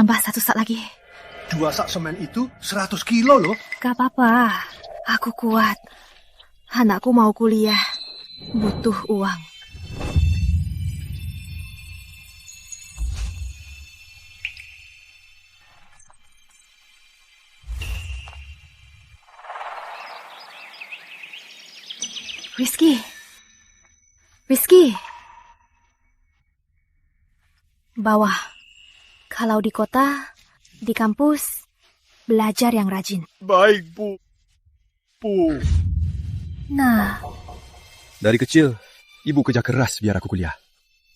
Tambah 1 sak lagi. 2 sak semen itu 100 kilo loh. Gak apa-apa, aku kuat. Anakku mau kuliah, butuh uang. Rizky. Bawah. Kalau di kota, di kampus, belajar yang rajin. Baik, Bu. Nah, Dari kecil, ibu kerja keras biar aku kuliah.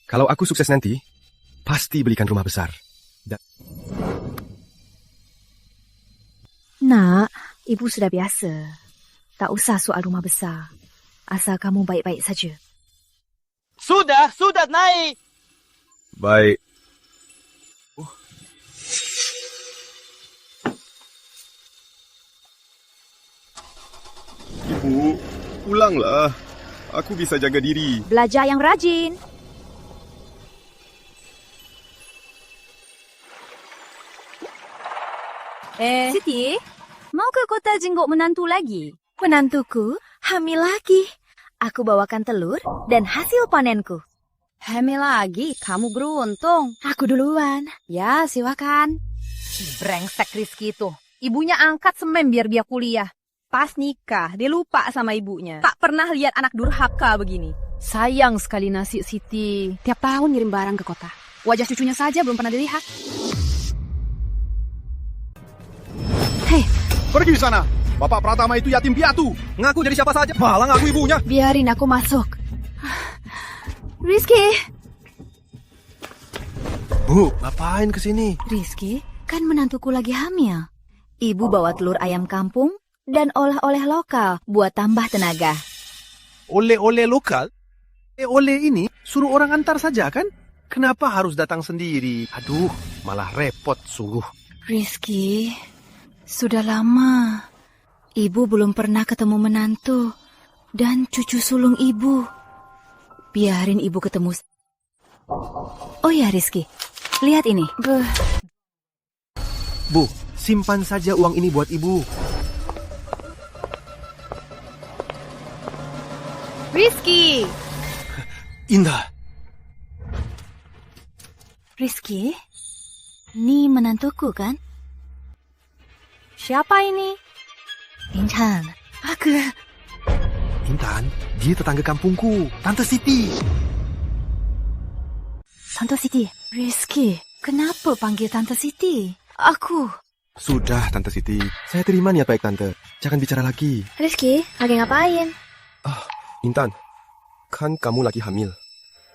Kalau aku sukses nanti, pasti belikan rumah besar. Nak, ibu sudah biasa. Tak usah soal rumah besar. Asal kamu baik-baik saja. Sudah naik. Baik. Ibu, pulanglah. Aku bisa jaga diri. Belajar yang rajin. Siti, mau ke kota jenguk menantu lagi? Menantuku hamil lagi. Aku bawakan telur dan hasil panenku. Hamil lagi? Kamu beruntung. Aku duluan. Ya, silakan. Brengsek Rizky itu. Ibunya angkat semen biar dia kuliah. Pas nikah, dia lupa sama ibunya. Tak pernah lihat anak durhaka begini. Sayang sekali nasib Siti. Tiap tahun ngirim barang ke kota. Wajah cucunya saja belum pernah dilihat. Hei, Pergi sana. Bapak Pratama itu yatim piatu. Ngaku jadi siapa saja. Malah ngaku ibunya. biarin aku masuk. Rizky. Bu, ngapain kesini? Rizky, kan menantuku lagi hamil. Ibu bawa telur ayam kampung dan oleh-oleh lokal buat tambah tenaga. Oleh-oleh lokal? Oleh ini suruh orang antar saja kan? Kenapa harus datang sendiri? Aduh, malah repot sungguh. Rizky, sudah lama ibu belum pernah ketemu menantu dan cucu sulung ibu. Biarin ibu ketemu. Oh ya Rizky, lihat ini. Bu, simpan saja uang ini buat ibu. Rizky. Indah. Rizky, ini menantuku kan? Siapa ini? Intan. Aku. Intan, dia tetangga kampungku, Tante Siti. Tante Siti. Rizky, kenapa panggil Tante Siti? Aku. Sudah, Tante Siti. Saya terima niat baik Tante. Jangan bicara lagi. Rizky, lagi ngapain? Intan, kan kamu lagi hamil.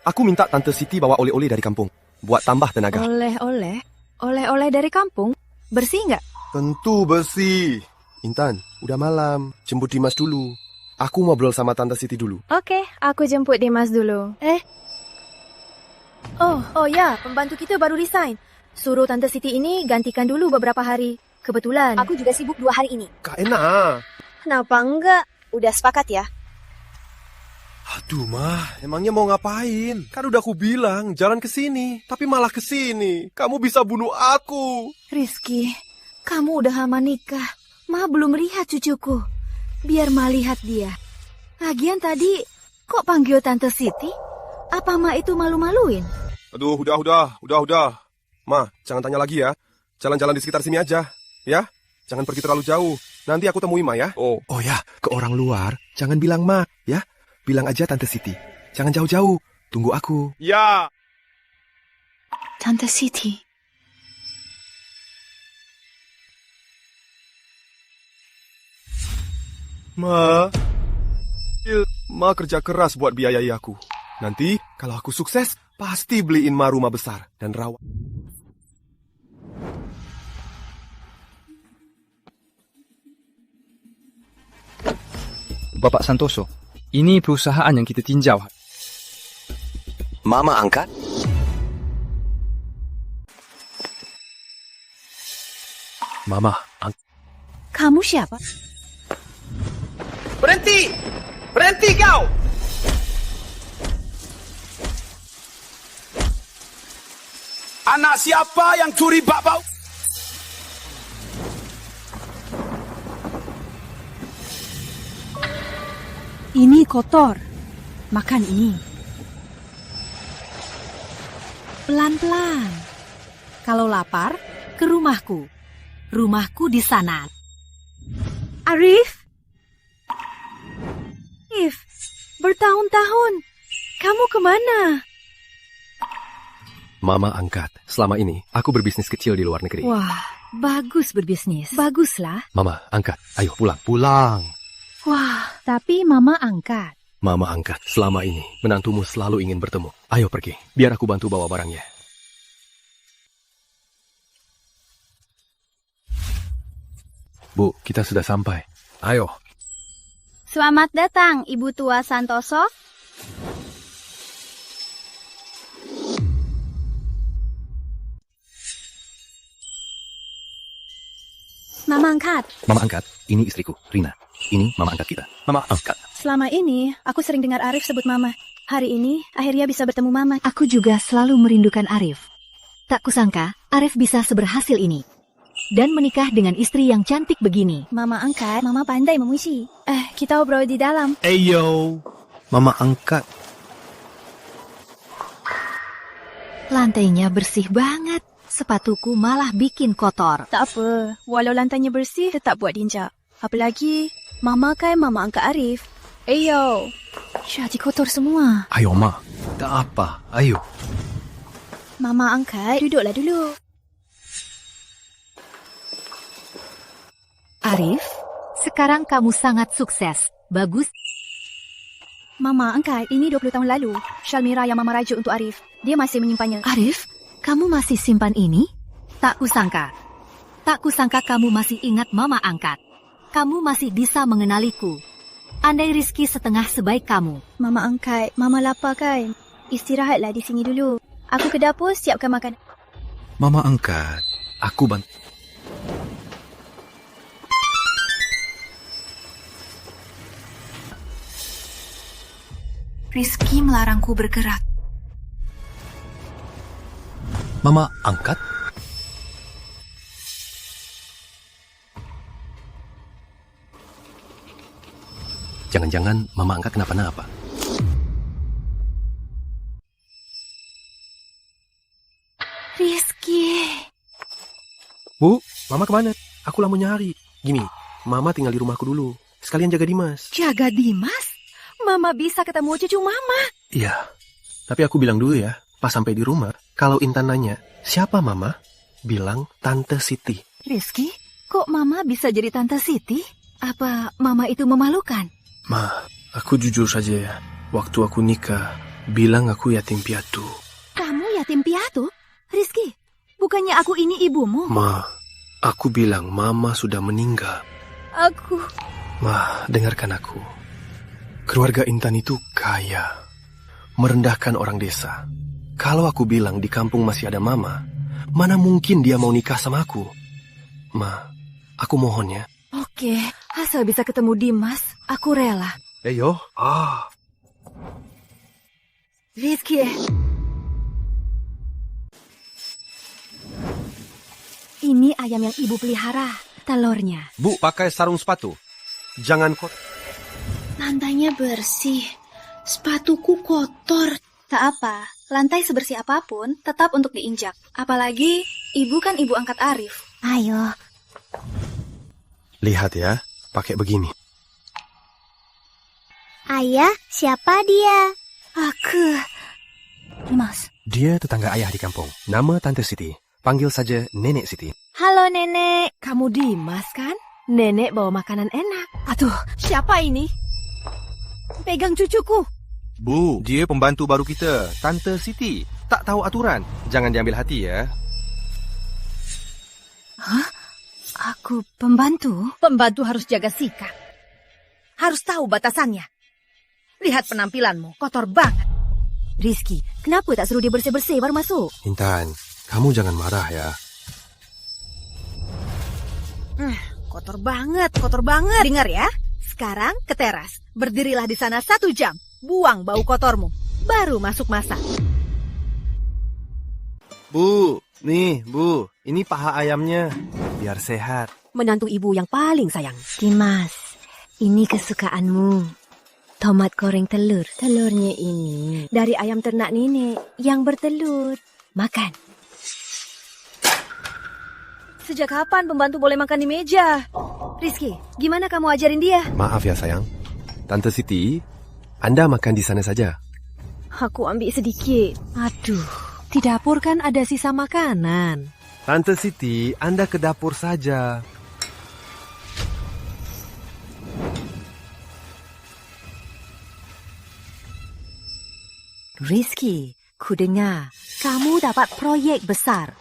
Aku minta Tante Siti bawa oleh-oleh dari kampung. Buat tambah tenaga. Oleh-oleh? Oleh-oleh dari kampung? Bersih nggak? Tentu bersih. Intan, udah malam. Jemput Dimas dulu. Aku ngobrol sama Tante Siti dulu. Oke, aku jemput Dimas dulu. Oh ya, pembantu kita baru resign. Suruh Tante Siti ini gantikan dulu beberapa hari. Kebetulan. Aku juga sibuk 2 hari ini. Kak enak. Kenapa enggak? Udah sepakat ya? Aduh, Mah. Emangnya mau ngapain? Kan udah aku bilang, jalan ke sini. Tapi malah ke sini. Kamu bisa bunuh aku. Rizky, kamu udah lama nikah. Ma belum lihat cucuku. Biar Ma lihat dia. Lagian tadi, kok panggil Tante Siti? Apa Ma itu malu-maluin? Aduh, udah. Ma, jangan tanya lagi ya. Jalan-jalan di sekitar sini aja. Ya? Jangan pergi terlalu jauh. Nanti aku temui Ma ya. Oh ya, ke orang luar, jangan bilang Ma, ya. Bilang aja Tante Siti. Jangan jauh-jauh. Tunggu aku. Ya. Tante Siti. Ma kerja keras buat biayai aku. Nanti, kalau aku sukses, pasti beliin Ma rumah besar dan rawat. Bapak Santoso, ini perusahaan yang kita tinjau. Mama angkat. Mama, Kamu siapa? Berhenti! Berhenti kau! Anak siapa yang curi bakpao? Ini kotor. Makan ini. Pelan-pelan. Kalau lapar, ke rumahku. Rumahku di sana. Arif? Arif, bertahun-tahun. Kamu kemana? Mama angkat. Selama ini, aku berbisnis kecil di luar negeri. Wah, bagus berbisnis. Baguslah. Mama, angkat. Ayo, pulang. Pulang. Wah, tapi Mama angkat. Mama angkat. Selama ini, menantumu selalu ingin bertemu. Ayo pergi. Biar aku bantu bawa barangnya. Bu, kita sudah sampai. Ayo. Selamat datang, Ibu Tua Santoso. Mama angkat. Mama angkat. Ini istriku, Rina. Ini mama angkat kita. Mama angkat. Selama ini, aku sering dengar Arif sebut Mama. Hari ini, akhirnya bisa bertemu Mama. Aku juga selalu merindukan Arif. Tak kusangka, Arif bisa seberhasil ini. Dan menikah dengan istri yang cantik begini. Mama angkat, Mama pandai memuisi. Kita obrol di dalam. Eyo, Mama angkat. Lantainya bersih banget. Sepatuku malah bikin kotor. Tak apa, walau lantainya bersih, tetap buat diinjak. Apalagi, Mama kan Mama angkat Arif. Eyo, jadi kotor semua. Ayo, Ma. Tak apa, ayo. Mama angkat, duduklah dulu. Arif, sekarang kamu sangat sukses. Bagus. Mama angkat, ini 20 tahun lalu. Syal merah yang Mama rajuk untuk Arif. Dia masih menyimpannya. Arif, kamu masih simpan ini? Tak kusangka. Tak kusangka kamu masih ingat Mama angkat. Kamu masih bisa mengenaliku. Andai Rizky setengah sebaik kamu. Mama angkat, Mama lapar kan? Istirahatlah di sini dulu. Aku ke dapur siapkan makan. Mama angkat. Aku bantu. Rizky melarangku bergerak. Mama angkat. Jangan-jangan Mama angkat kenapa-napa. Rizky. Bu, Mama kemana? Aku lah mau nyari. Gini, Mama tinggal di rumahku dulu. Sekalian jaga Dimas. Jaga Dimas? Mama bisa ketemu cucu Mama. Iya, tapi aku bilang dulu ya. Pas sampai di rumah, kalau Intan nanya, siapa Mama? Bilang Tante Siti. Rizky, kok Mama bisa jadi Tante Siti? Apa Mama itu memalukan? Ma, aku jujur saja ya. Waktu aku nikah, bilang aku yatim piatu. Kamu yatim piatu? Rizky, bukannya aku ini ibumu? Ma, aku bilang Mama sudah meninggal. Aku... Ma, dengarkan aku. Keluarga Intan itu kaya, merendahkan orang desa. Kalau aku bilang di kampung masih ada Mama, mana mungkin dia mau nikah sama aku? Ma, aku mohon ya. Oke, asal bisa ketemu Dimas, aku rela. Yo. Rizky. Ini ayam yang ibu pelihara, telurnya. Bu, pakai sarung sepatu. Jangan Lantainya bersih. Sepatuku kotor. Tak apa, lantai sebersih apapun tetap untuk diinjak. Apalagi, ibu kan ibu angkat Arif. Ayo. Lihat ya, pakai begini. Ayah, siapa dia? Aku. Dimas. Dia tetangga ayah di kampung. Nama Tante Siti. Panggil saja Nenek Siti. Halo Nenek. Kamu Dimas kan? Nenek bawa makanan enak. Aduh, siapa ini? Pegang cucuku. Bu, dia pembantu baru kita, Tante Siti. Tak tahu aturan. Jangan diambil hati ya. Hah? Aku pembantu? Pembantu harus jaga sikap. Harus tahu batasannya. Lihat penampilanmu, kotor banget. Rizky, kenapa tak suruh dia bersih-bersih baru masuk? Intan, kamu jangan marah ya. Kotor banget, kotor banget. Dengar ya, sekarang ke teras. Berdirilah di sana 1 jam. Buang bau kotormu. Baru masuk masak. Bu, Nih, Bu, ini paha ayamnya. Biar sehat. Menantu ibu yang paling sayang. Dimas, ini kesukaanmu. Tomat goreng telur. Telurnya ini dari ayam ternak nenek yang bertelur. Makan. Sejak kapan pembantu boleh makan di meja? Rizky, gimana kamu ajarin dia? Maaf ya sayang. Tante Siti, Anda makan di sana saja. Aku ambil sedikit. Aduh, di dapur kan ada sisa makanan. Tante Siti, Anda ke dapur saja. Rizky, ku dengar kamu dapat proyek besar.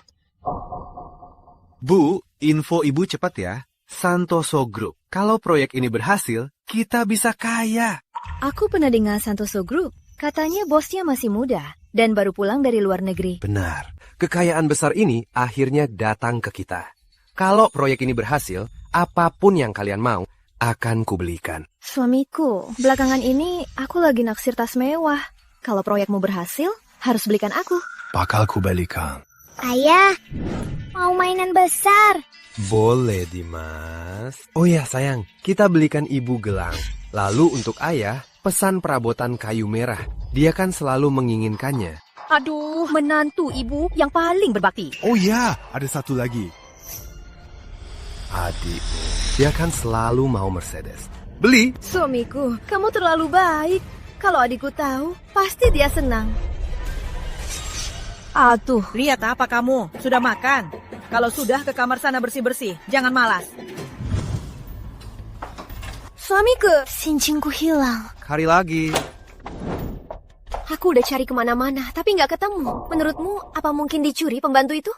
Bu, info ibu cepat ya. Santoso Group. Kalau proyek ini berhasil, kita bisa kaya. Aku pernah dengar Santoso Group. Katanya bosnya masih muda dan baru pulang dari luar negeri. Benar. Kekayaan besar ini akhirnya datang ke kita. Kalau proyek ini berhasil, apapun yang kalian mau, akan kubelikan. Suamiku, belakangan ini aku lagi naksir tas mewah. Kalau proyekmu berhasil, harus belikan aku. Bakal kubelikan. Ayah, mau mainan besar. Boleh, Dimas. Oh ya, sayang. Kita belikan ibu gelang. Lalu untuk ayah, pesan perabotan kayu merah. Dia kan selalu menginginkannya. Aduh, menantu ibu yang paling berbakti. Oh ya, ada satu lagi. Adikmu, dia kan selalu mau Mercedes. Beli. Suamiku, kamu terlalu baik. Kalau adikku tahu, pasti dia senang. Aduh, lihat apa kamu? Sudah makan? Kalau sudah, ke kamar sana bersih-bersih. Jangan malas. Suamiku, cincinku hilang. Hari lagi. Aku udah cari kemana-mana, tapi nggak ketemu. Menurutmu, apa mungkin dicuri pembantu itu?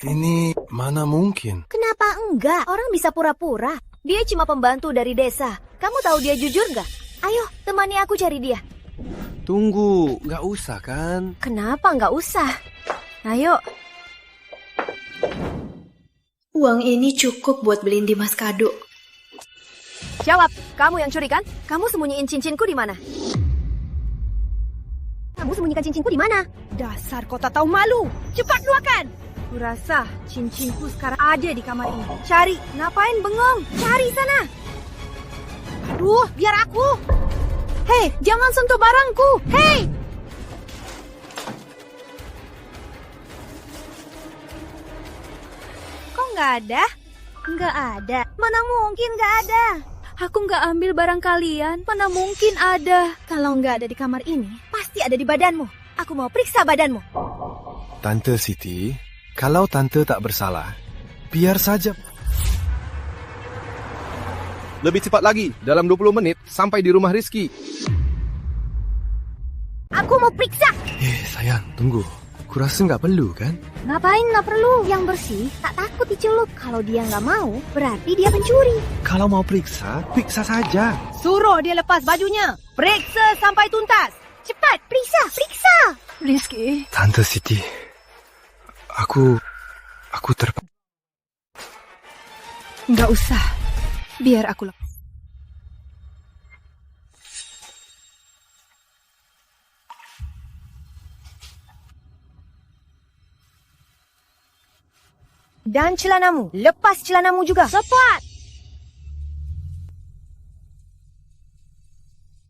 Ini mana mungkin? Kenapa enggak? Orang bisa pura-pura. Dia cuma pembantu dari desa. Kamu tahu dia jujur nggak? Ayo, temani aku cari dia. Tunggu, nggak usah kan? Kenapa nggak usah? Ayo. Uang ini cukup buat beliin Dimas kado. Jawab, kamu yang curi kan? Kamu sembunyiin cincinku di mana? Kamu sembunyikan cincinku di mana? Dasar kau tak tahu malu. Cepat luahkan. Kurasa cincinku sekarang ada di kamar ini. Cari, ngapain bengong? Cari sana. Aduh, biar aku. Hei, jangan sentuh barangku. Hei. Kok nggak ada? Nggak ada. Mana mungkin nggak ada? Aku nggak ambil barang kalian. Mana mungkin ada? Kalau nggak ada di kamar ini, pasti ada di badanmu. Aku mau periksa badanmu. Tante Siti, kalau Tante tak bersalah, biar saja. Lebih cepat lagi, dalam 20 menit sampai di rumah Rizky. Aku mau periksa. Sayang, tunggu. Kurasa nggak perlu kan? Ngapain nggak perlu? Yang bersih, tak takut dicelup. Kalau dia nggak mau, berarti dia pencuri. Kalau mau periksa, periksa saja. Suruh dia lepas bajunya. Periksa sampai tuntas. Cepat, periksa, periksa. Rizky. Tante Siti, aku Nggak usah. Biar aku lepas. Dan celanamu. Lepas celanamu juga. Cepat.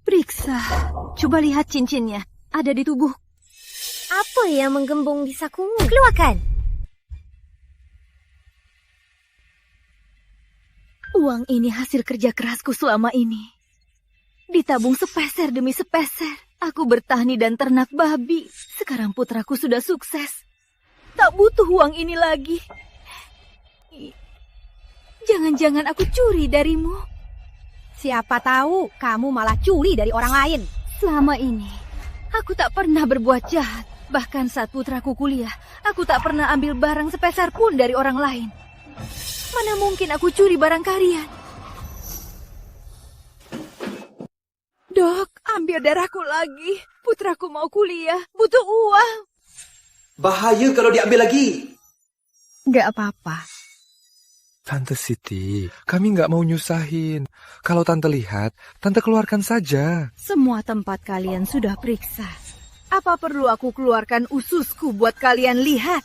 Periksa. Coba lihat cincinnya. Ada di tubuh. Apa yang menggembung di sakumu? Keluarkan. Uang ini hasil kerja kerasku selama ini. Ditabung sepeser demi sepeser. Aku bertani dan ternak babi. Sekarang putraku sudah sukses. Tak butuh uang ini lagi. Jangan-jangan aku curi darimu. Siapa tahu kamu malah curi dari orang lain. Selama ini, aku tak pernah berbuat jahat. Bahkan saat putraku kuliah, aku tak pernah ambil barang sepeser pun dari orang lain. Mana mungkin aku curi barang kalian? Dok, ambil darahku lagi. Putraku mau kuliah, butuh uang. Bahaya kalau diambil lagi. Gak apa-apa. Tante Siti, kami nggak mau nyusahin. Kalau Tante lihat, Tante keluarkan saja. Semua tempat kalian sudah periksa. Apa perlu aku keluarkan ususku buat kalian lihat?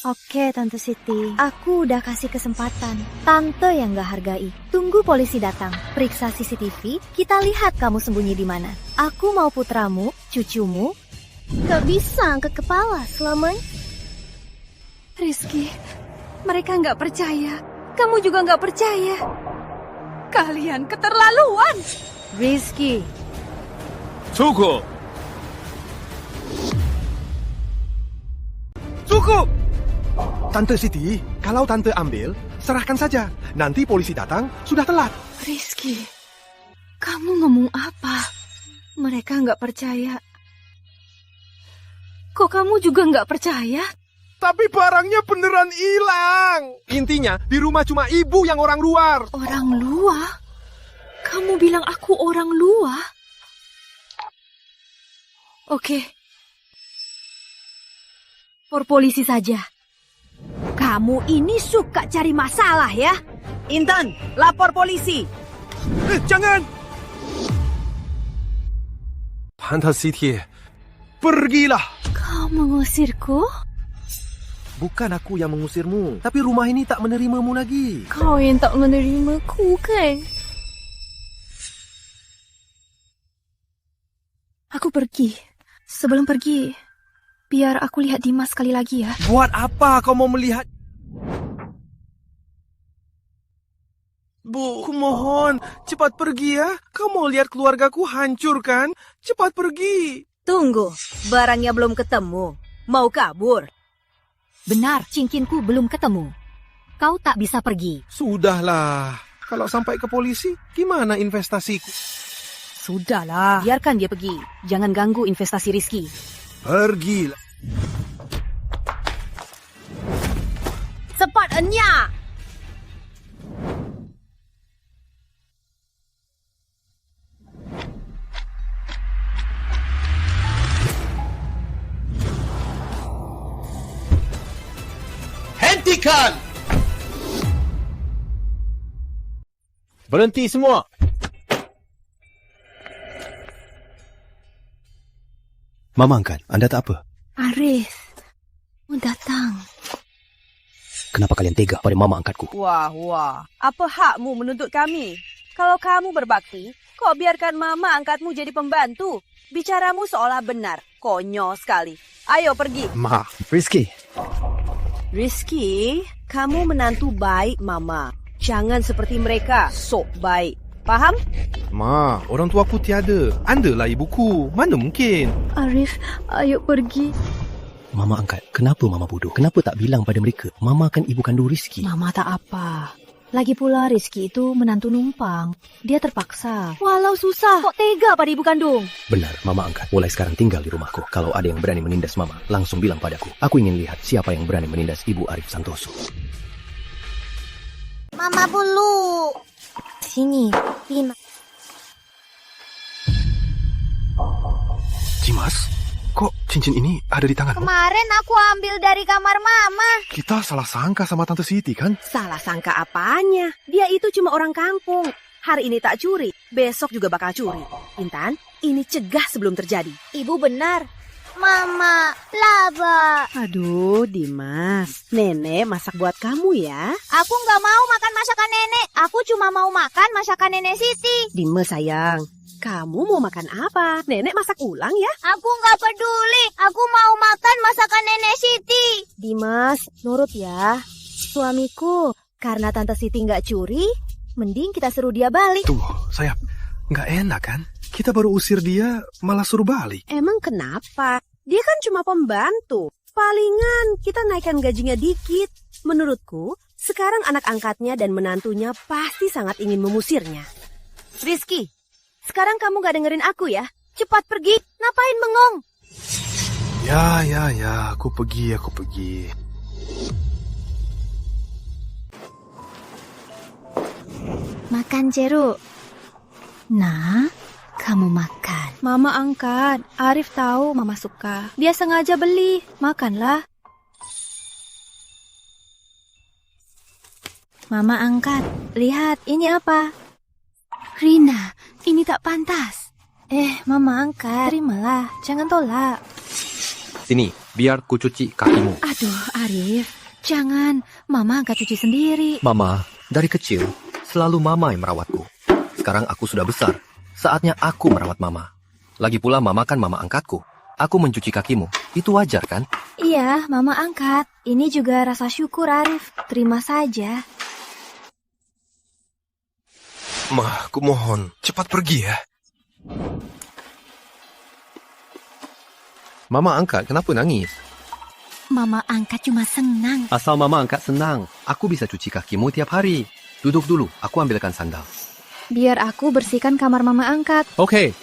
Oke, Tante Siti. Aku udah kasih kesempatan. Tante yang gak hargai. Tunggu polisi datang. Periksa CCTV, kita lihat kamu sembunyi di mana. Aku mau putramu, cucumu. Gak bisa angkat kepala selamanya. Rizky, mereka nggak percaya. Kamu juga nggak percaya. Kalian keterlaluan. Rizky. Cukup. Cukup. Tante Siti, kalau Tante ambil, serahkan saja. Nanti polisi datang, sudah telat. Rizky, kamu ngomong apa? Mereka nggak percaya. Kok kamu juga nggak percaya? Tapi barangnya beneran hilang. Intinya, di rumah cuma ibu yang orang luar. Orang luar? Kamu bilang aku orang luar? Oke. Por polisi saja. Kamu ini suka cari masalah ya? Intan, lapor polisi. Jangan. Tante Siti, pergilah. Kau mengusirku? Bukan aku yang mengusirmu, tapi rumah ini tak menerimamu lagi. Kau yang tak menerimaku kan? Aku pergi. Sebelum pergi, biar aku lihat Dimas sekali lagi ya. Buat apa kau mau melihat? Bu, aku mohon, cepat pergi ya. Kau mau lihat keluargaku hancur kan? Cepat pergi. Tunggu, barangnya belum ketemu. Mau kabur? Benar, cincinku belum ketemu. Kau tak bisa pergi. Sudahlah, kalau sampai ke polisi, gimana investasiku? Sudahlah. Biarkan dia pergi. Jangan ganggu investasi Rizky. Pergilah. Cepatnya! Hentikan! Berhenti semua. Mama angkat, Anda tak apa? Arif, mau datang. Kenapa kalian tega pada mama angkatku? Wah. Apa hakmu menuntut kami? Kalau kamu berbakti, kok biarkan mama angkatmu jadi pembantu? Bicaramu seolah benar. Konyol sekali. Ayo pergi. Ma, Rizky. Rizky, kamu menantu baik mama. Jangan seperti mereka, sok baik. Paham? Ma, orang tuaku tiada. Anda lah ibuku. Mana mungkin? Arif, ayo pergi. Mama angkat, kenapa mama bodoh? Kenapa tak bilang pada mereka? Mama kan ibu kandung Rizky. Mama tak apa. Lagi pula Rizky itu menantu numpang. Dia terpaksa. Walau susah, kok tega pada ibu kandung? Benar, mama angkat. Mulai sekarang tinggal di rumahku. Kalau ada yang berani menindas mama, langsung bilang padaku. Aku ingin lihat siapa yang berani menindas ibu Arif Santoso. Mama bulu. Sini, Dimas. Dimas, kok cincin ini ada di tanganmu? Kemarin aku ambil dari kamar mama. Kita salah sangka sama Tante Siti kan? Salah sangka apanya? Dia itu cuma orang kampung. Hari ini tak curi, besok juga bakal curi. Intan, ini cegah sebelum terjadi. Ibu benar. Mama, laba. Aduh, Dimas. Nenek masak buat kamu ya. Aku nggak mau makan masakan nenek. Aku cuma mau makan masakan nenek Siti. Dimas sayang, kamu mau makan apa? Nenek masak ulang ya. Aku nggak peduli. Aku mau makan masakan nenek Siti. Dimas, nurut ya. Suamiku, karena Tante Siti nggak curi, mending kita suruh dia balik. Tuh, sayap, nggak enak kan? Kita baru usir dia, malah suruh balik. Emang kenapa? Dia kan cuma pembantu. Palingan kita naikkan gajinya dikit. Menurutku, sekarang anak angkatnya dan menantunya pasti sangat ingin mengusirnya. Rizky, sekarang kamu gak dengerin aku ya? Cepat pergi, ngapain bengong? Ya, aku pergi. Makan jeruk. Nah, kamu makan. Mama angkat, Arif tahu Mama suka. Dia sengaja beli, makanlah. Mama angkat, lihat ini apa? Rina, ini tak pantas. Mama angkat, terimalah, jangan tolak. Sini, biar ku cuci kakimu. Aduh, Arif, jangan. Mama angkat cuci sendiri. Mama, dari kecil selalu Mama yang merawatku. Sekarang aku sudah besar, saatnya aku merawat Mama. Lagi pula Mama kan Mama angkatku. Aku mencuci kakimu, itu wajar kan? Iya, Mama angkat. Ini juga rasa syukur, Arif. Terima saja. Ma, aku mohon, cepat pergi ya. Mama angkat, kenapa nangis? Mama angkat cuma senang. Asal Mama angkat senang, aku bisa cuci kakimu tiap hari. Duduk dulu, aku ambilkan sandal. Biar aku bersihkan kamar Mama angkat. Oke.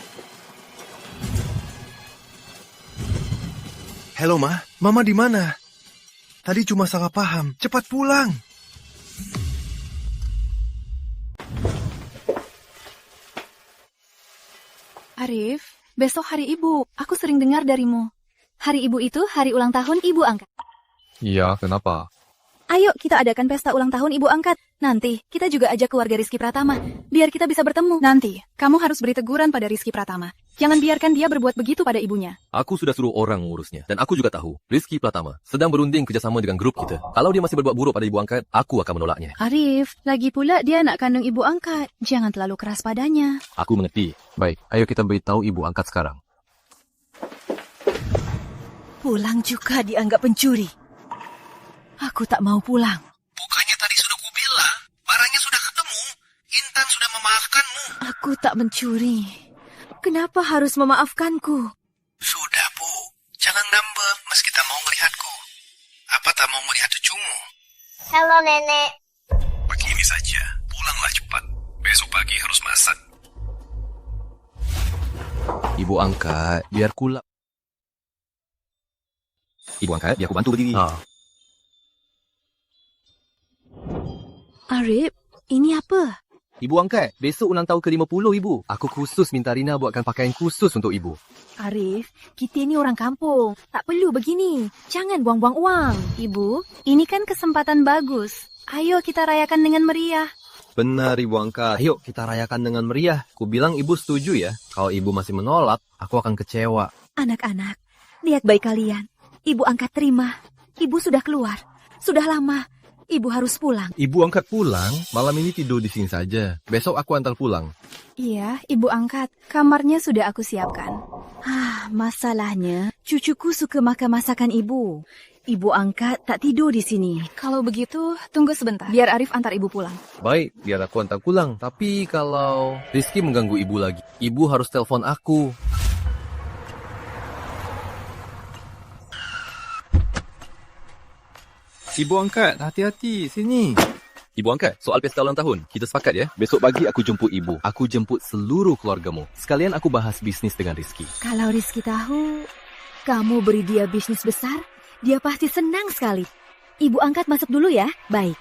Halo, Ma. Mama di mana? Tadi cuma salah paham. Cepat pulang. Arif, besok hari ibu. Aku sering dengar darimu. Hari ibu itu hari ulang tahun ibu angkat. Iya, kenapa? Ayo kita adakan pesta ulang tahun ibu angkat. Nanti kita juga ajak keluarga Rizky Pratama. Biar kita bisa bertemu. Nanti, kamu harus beri teguran pada Rizky Pratama. Jangan biarkan dia berbuat begitu pada ibunya. Aku sudah suruh orang mengurusnya. Dan aku juga tahu, Rizky Pratama sedang berunding kerjasama dengan grup kita. Kalau dia masih berbuat buruk pada ibu angkat, aku akan menolaknya. Arif, lagi pula dia anak kandung ibu angkat. Jangan terlalu keras padanya. Aku mengerti. Baik, ayo kita beritahu ibu angkat sekarang. Pulang juga dianggap pencuri. Aku tak mau pulang. Bukannya tadi sudah kubilang, barangnya sudah ketemu. Intan sudah memaafkanmu. Aku tak mencuri. Kenapa harus memaafkanku? Sudah, Bu. Jangan ngambek meski tak mau melihatku. Apa tak mau melihat cucumu? Halo, Nenek. Begini saja, pulanglah cepat. Besok pagi harus masak. Ibu angkat, biar kulap. Ibu angkat, biar aku bantu berdiri. Arif, ini apa? Ibu angkat, besok ulang tahun ke-50 ibu. Aku khusus minta Rina buatkan pakaian khusus untuk ibu. Arif, kita ini orang kampung. Tak perlu begini. Jangan buang-buang uang. Ibu, ini kan kesempatan bagus. Ayo kita rayakan dengan meriah. Benar ibu angkat. Ayo kita rayakan dengan meriah. Ku bilang ibu setuju ya. Kalau ibu masih menolak, aku akan kecewa. Anak-anak, lihat baik kalian. Ibu angkat terima. Ibu sudah keluar. Sudah lama. Ibu harus pulang. Ibu angkat pulang? Malam ini tidur di sini saja. Besok aku antar pulang. Iya, ibu angkat. Kamarnya sudah aku siapkan. Masalahnya, cucuku suka makan masakan ibu. Ibu angkat tak tidur di sini. Kalau begitu, tunggu sebentar. Biar Arif antar ibu pulang. Baik, biar aku antar pulang. Tapi kalau Rizky mengganggu ibu lagi, ibu harus telepon aku. Ibu angkat, hati-hati, sini. Ibu angkat, soal pesta ulang tahun, kita sepakat ya? Besok pagi aku jemput ibu. Aku jemput seluruh keluargamu. Sekalian aku bahas bisnis dengan Rizky. Kalau Rizky tahu, kamu beri dia bisnis besar, dia pasti senang sekali. Ibu angkat masuk dulu ya. Baik.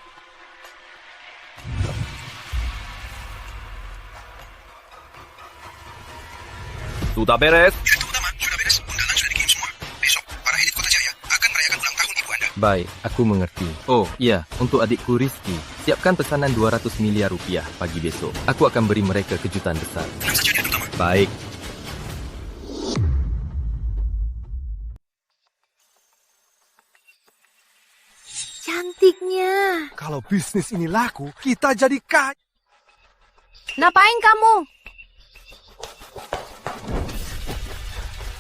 Sudah beres? Ya, itu utama. Sudah beres. Undangan sudah dikirim semua. Besok, para elit Kota Jaya akan merayakan ulang tahun ibu Anda. Baik, aku mengerti. Oh, iya, untuk adikku Rizky, siapkan pesanan 200 miliar rupiah pagi besok. Aku akan beri mereka kejutan besar. Tenang saja, Dia Utama. Baik. Cantiknya. Kalau bisnis ini laku, kita jadi kaya. Ngapain kamu?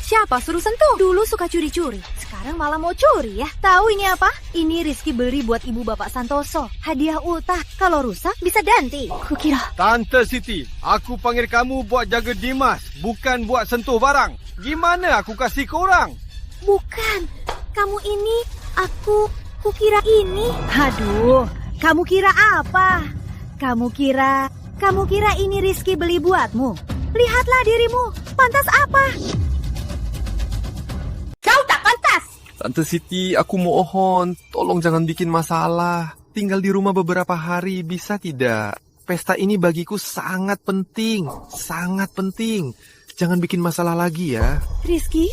Siapa suruh sentuh? Dulu suka curi-curi, sekarang malah mau curi ya. Tahu ini apa? Ini Rizky beli buat ibu bapak Santoso. Hadiah ultah. Kalau rusak bisa ganti. Kukira. Tante Siti, aku panggil kamu buat jaga Dimas, bukan buat sentuh barang. Gimana aku kasih ke orang? Bukan. Kamu ini, kukira ini. Aduh, kamu kira apa? Kamu kira ini Rizky beli buatmu? Lihatlah dirimu, pantas apa? Kau tak pantas. Tante Siti, aku mohon, tolong jangan bikin masalah. Tinggal di rumah beberapa hari, bisa tidak? Pesta ini bagiku sangat penting, sangat penting. Jangan bikin masalah lagi ya. Rizky,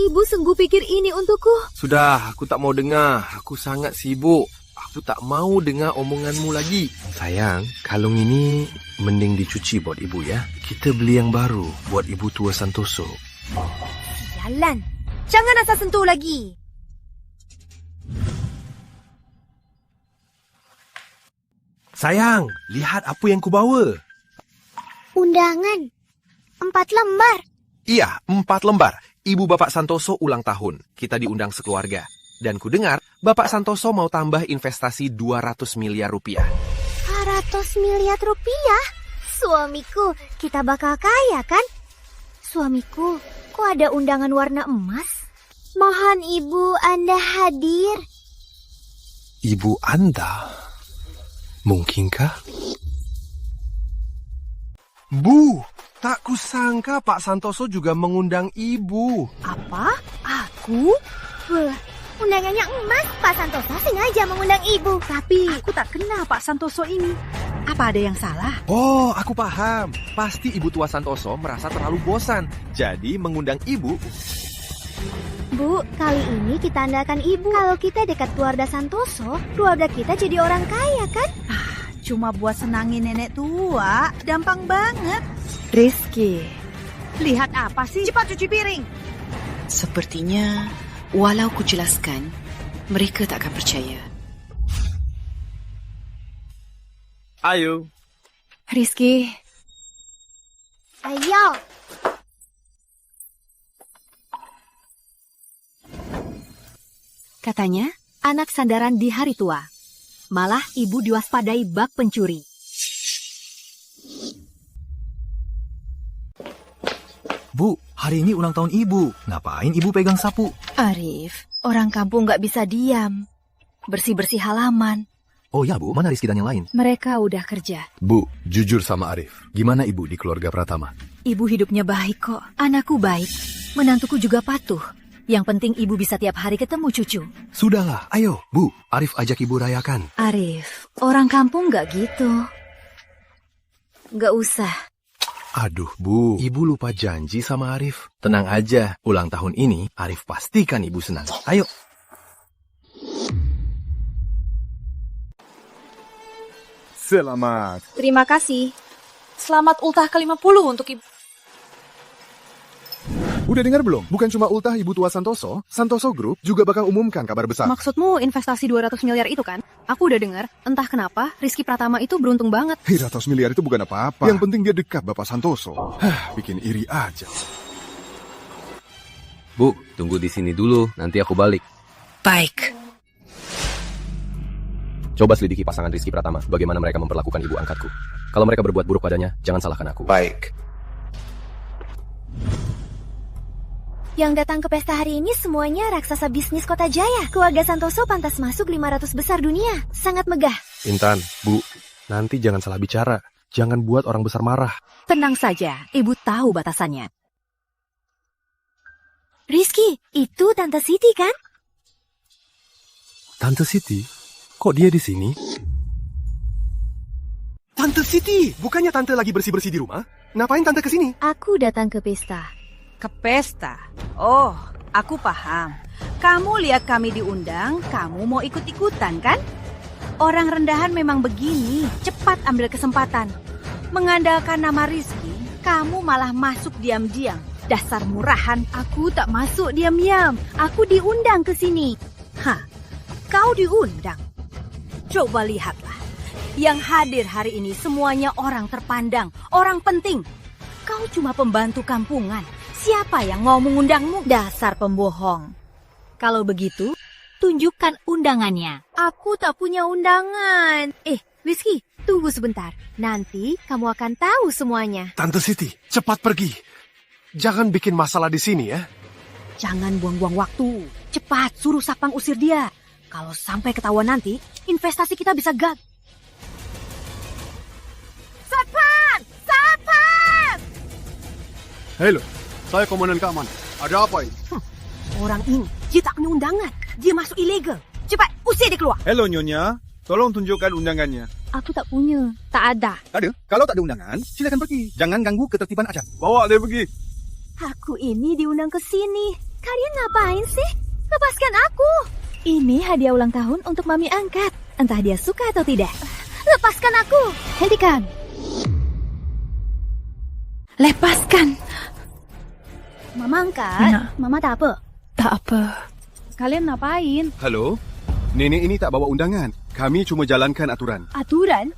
ibu sungguh pikir ini untukku? Sudah, aku tak mau dengar. Aku sangat sibuk. Aku tak mau dengar omonganmu lagi. Sayang, kalung ini mending dicuci buat ibu ya. Kita beli yang baru buat ibu tua Santoso. Jalan. Jangan asal sentuh lagi. Sayang, lihat apa yang kubawa. Undangan. 4 lembar. Iya, 4 lembar. Ibu Bapak Santoso ulang tahun. Kita diundang sekeluarga. Dan ku dengar, Bapak Santoso mau tambah investasi 200 miliar rupiah. 200 miliar rupiah? Suamiku, kita bakal kaya kan? Suamiku, kok ada undangan warna emas? Mohon ibu Anda hadir. Ibu Anda? Mungkinkah? Bu, tak kusangka Pak Santoso juga mengundang ibu. Apa? Aku? Wah, undangannya emas. Pak Santoso sengaja mengundang ibu. Tapi aku tak kenal Pak Santoso ini. Apa ada yang salah? Oh, aku paham. Pasti Ibu tua Santoso merasa terlalu bosan. Jadi mengundang ibu. Bu, kali ini kita andalkan ibu. Kalau kita dekat keluarga Santoso, keluarga kita jadi orang kaya kan? Cuma buat senangin nenek tua, gampang banget. Rizky, Lihat apa sih? Cepat cuci piring. Sepertinya, walau ku jelaskan, mereka tak akan percaya. Ayo. Rizky. Ayo. Katanya, anak sandaran di hari tua. Malah ibu diwaspadai bak pencuri. Bu, hari ini ulang tahun ibu. Ngapain ibu pegang sapu? Arif, orang kampung nggak bisa diam. Bersih-bersih halaman. Oh ya Bu, mana Rizky dan yang lain? Mereka udah kerja. Bu, jujur sama Arif. Gimana ibu di keluarga Pratama? Ibu hidupnya baik kok. Anakku baik. Menantuku juga patuh. Yang penting ibu bisa tiap hari ketemu cucu. Sudahlah, ayo Bu, Arif ajak ibu rayakan. Arif, orang kampung nggak gitu. Nggak usah. Aduh Bu, ibu lupa janji sama Arif. Tenang aja, ulang tahun ini Arif pastikan ibu senang. Ayo. Selamat. Terima kasih. Selamat ultah ke-50 untuk ibu. Udah dengar belum? Bukan cuma ultah ibu tua Santoso, Santoso Group juga bakal umumkan kabar besar. Maksudmu investasi 200 miliar itu kan? Aku udah dengar, entah kenapa Rizky Pratama itu beruntung banget. 100 miliar itu bukan apa-apa. Yang penting dia dekat Bapak Santoso. Bikin iri aja. Bu, tunggu di sini dulu, nanti aku balik. Baik. Coba selidiki pasangan Rizky Pratama, bagaimana mereka memperlakukan ibu angkatku. Kalau mereka berbuat buruk padanya, jangan salahkan aku. Baik. Yang datang ke pesta hari ini semuanya raksasa bisnis Kota Jaya. Keluarga Santoso pantas masuk 500 besar dunia. Sangat megah. Intan, Bu, nanti jangan salah bicara. Jangan buat orang besar marah. Tenang saja, ibu tahu batasannya. Rizky, itu Tante Siti kan? Tante Siti? Kok dia di sini? Tante Siti, bukannya Tante lagi bersih-bersih di rumah? Ngapain Tante ke sini? Aku datang ke pesta. Ke pesta? Oh, aku paham. Kamu lihat kami diundang, kamu mau ikut-ikutan kan? Orang rendahan memang begini, cepat ambil kesempatan. Mengandalkan nama Rizky, kamu malah masuk diam-diam. Dasar murahan. Aku tak masuk diam-diam. Aku diundang ke sini. Hah, kau diundang? Coba lihatlah. Yang hadir hari ini semuanya orang terpandang, orang penting. Kau cuma pembantu kampungan. Siapa yang mau mengundangmu? Dasar pembohong. Kalau begitu, tunjukkan undangannya. Aku tak punya undangan. Rizky, tunggu sebentar. Nanti kamu akan tahu semuanya. Tante Siti, cepat pergi. Jangan bikin masalah di sini ya. Jangan buang-buang waktu. Cepat, suruh Sapang usir dia. Kalau sampai ketahuan nanti, investasi kita bisa gagal. Sapang! Sapang! Halo, saya komandan keamanan. Ada apa ini? Orang ini, dia tak punya undangan. Dia masuk ilegal. Cepat, usir dia keluar. Halo Nyonya, tolong tunjukkan undangannya. Aku tak punya. Tak ada. Ada? Kalau tak ada undangan, silakan pergi. Jangan ganggu ketertiban acara. Bawa dia pergi. Aku ini diundang ke sini. Kalian ngapain sih? Lepaskan aku. Ini hadiah ulang tahun untuk Mami angkat. Entah dia suka atau tidak. Lepaskan aku. Hentikan. Lepaskan. Mama angkat. Mama tak apa. Tak apa. Kalian ngapain? Halo, nenek ini tak bawa undangan. Kami cuma jalankan aturan. Aturan?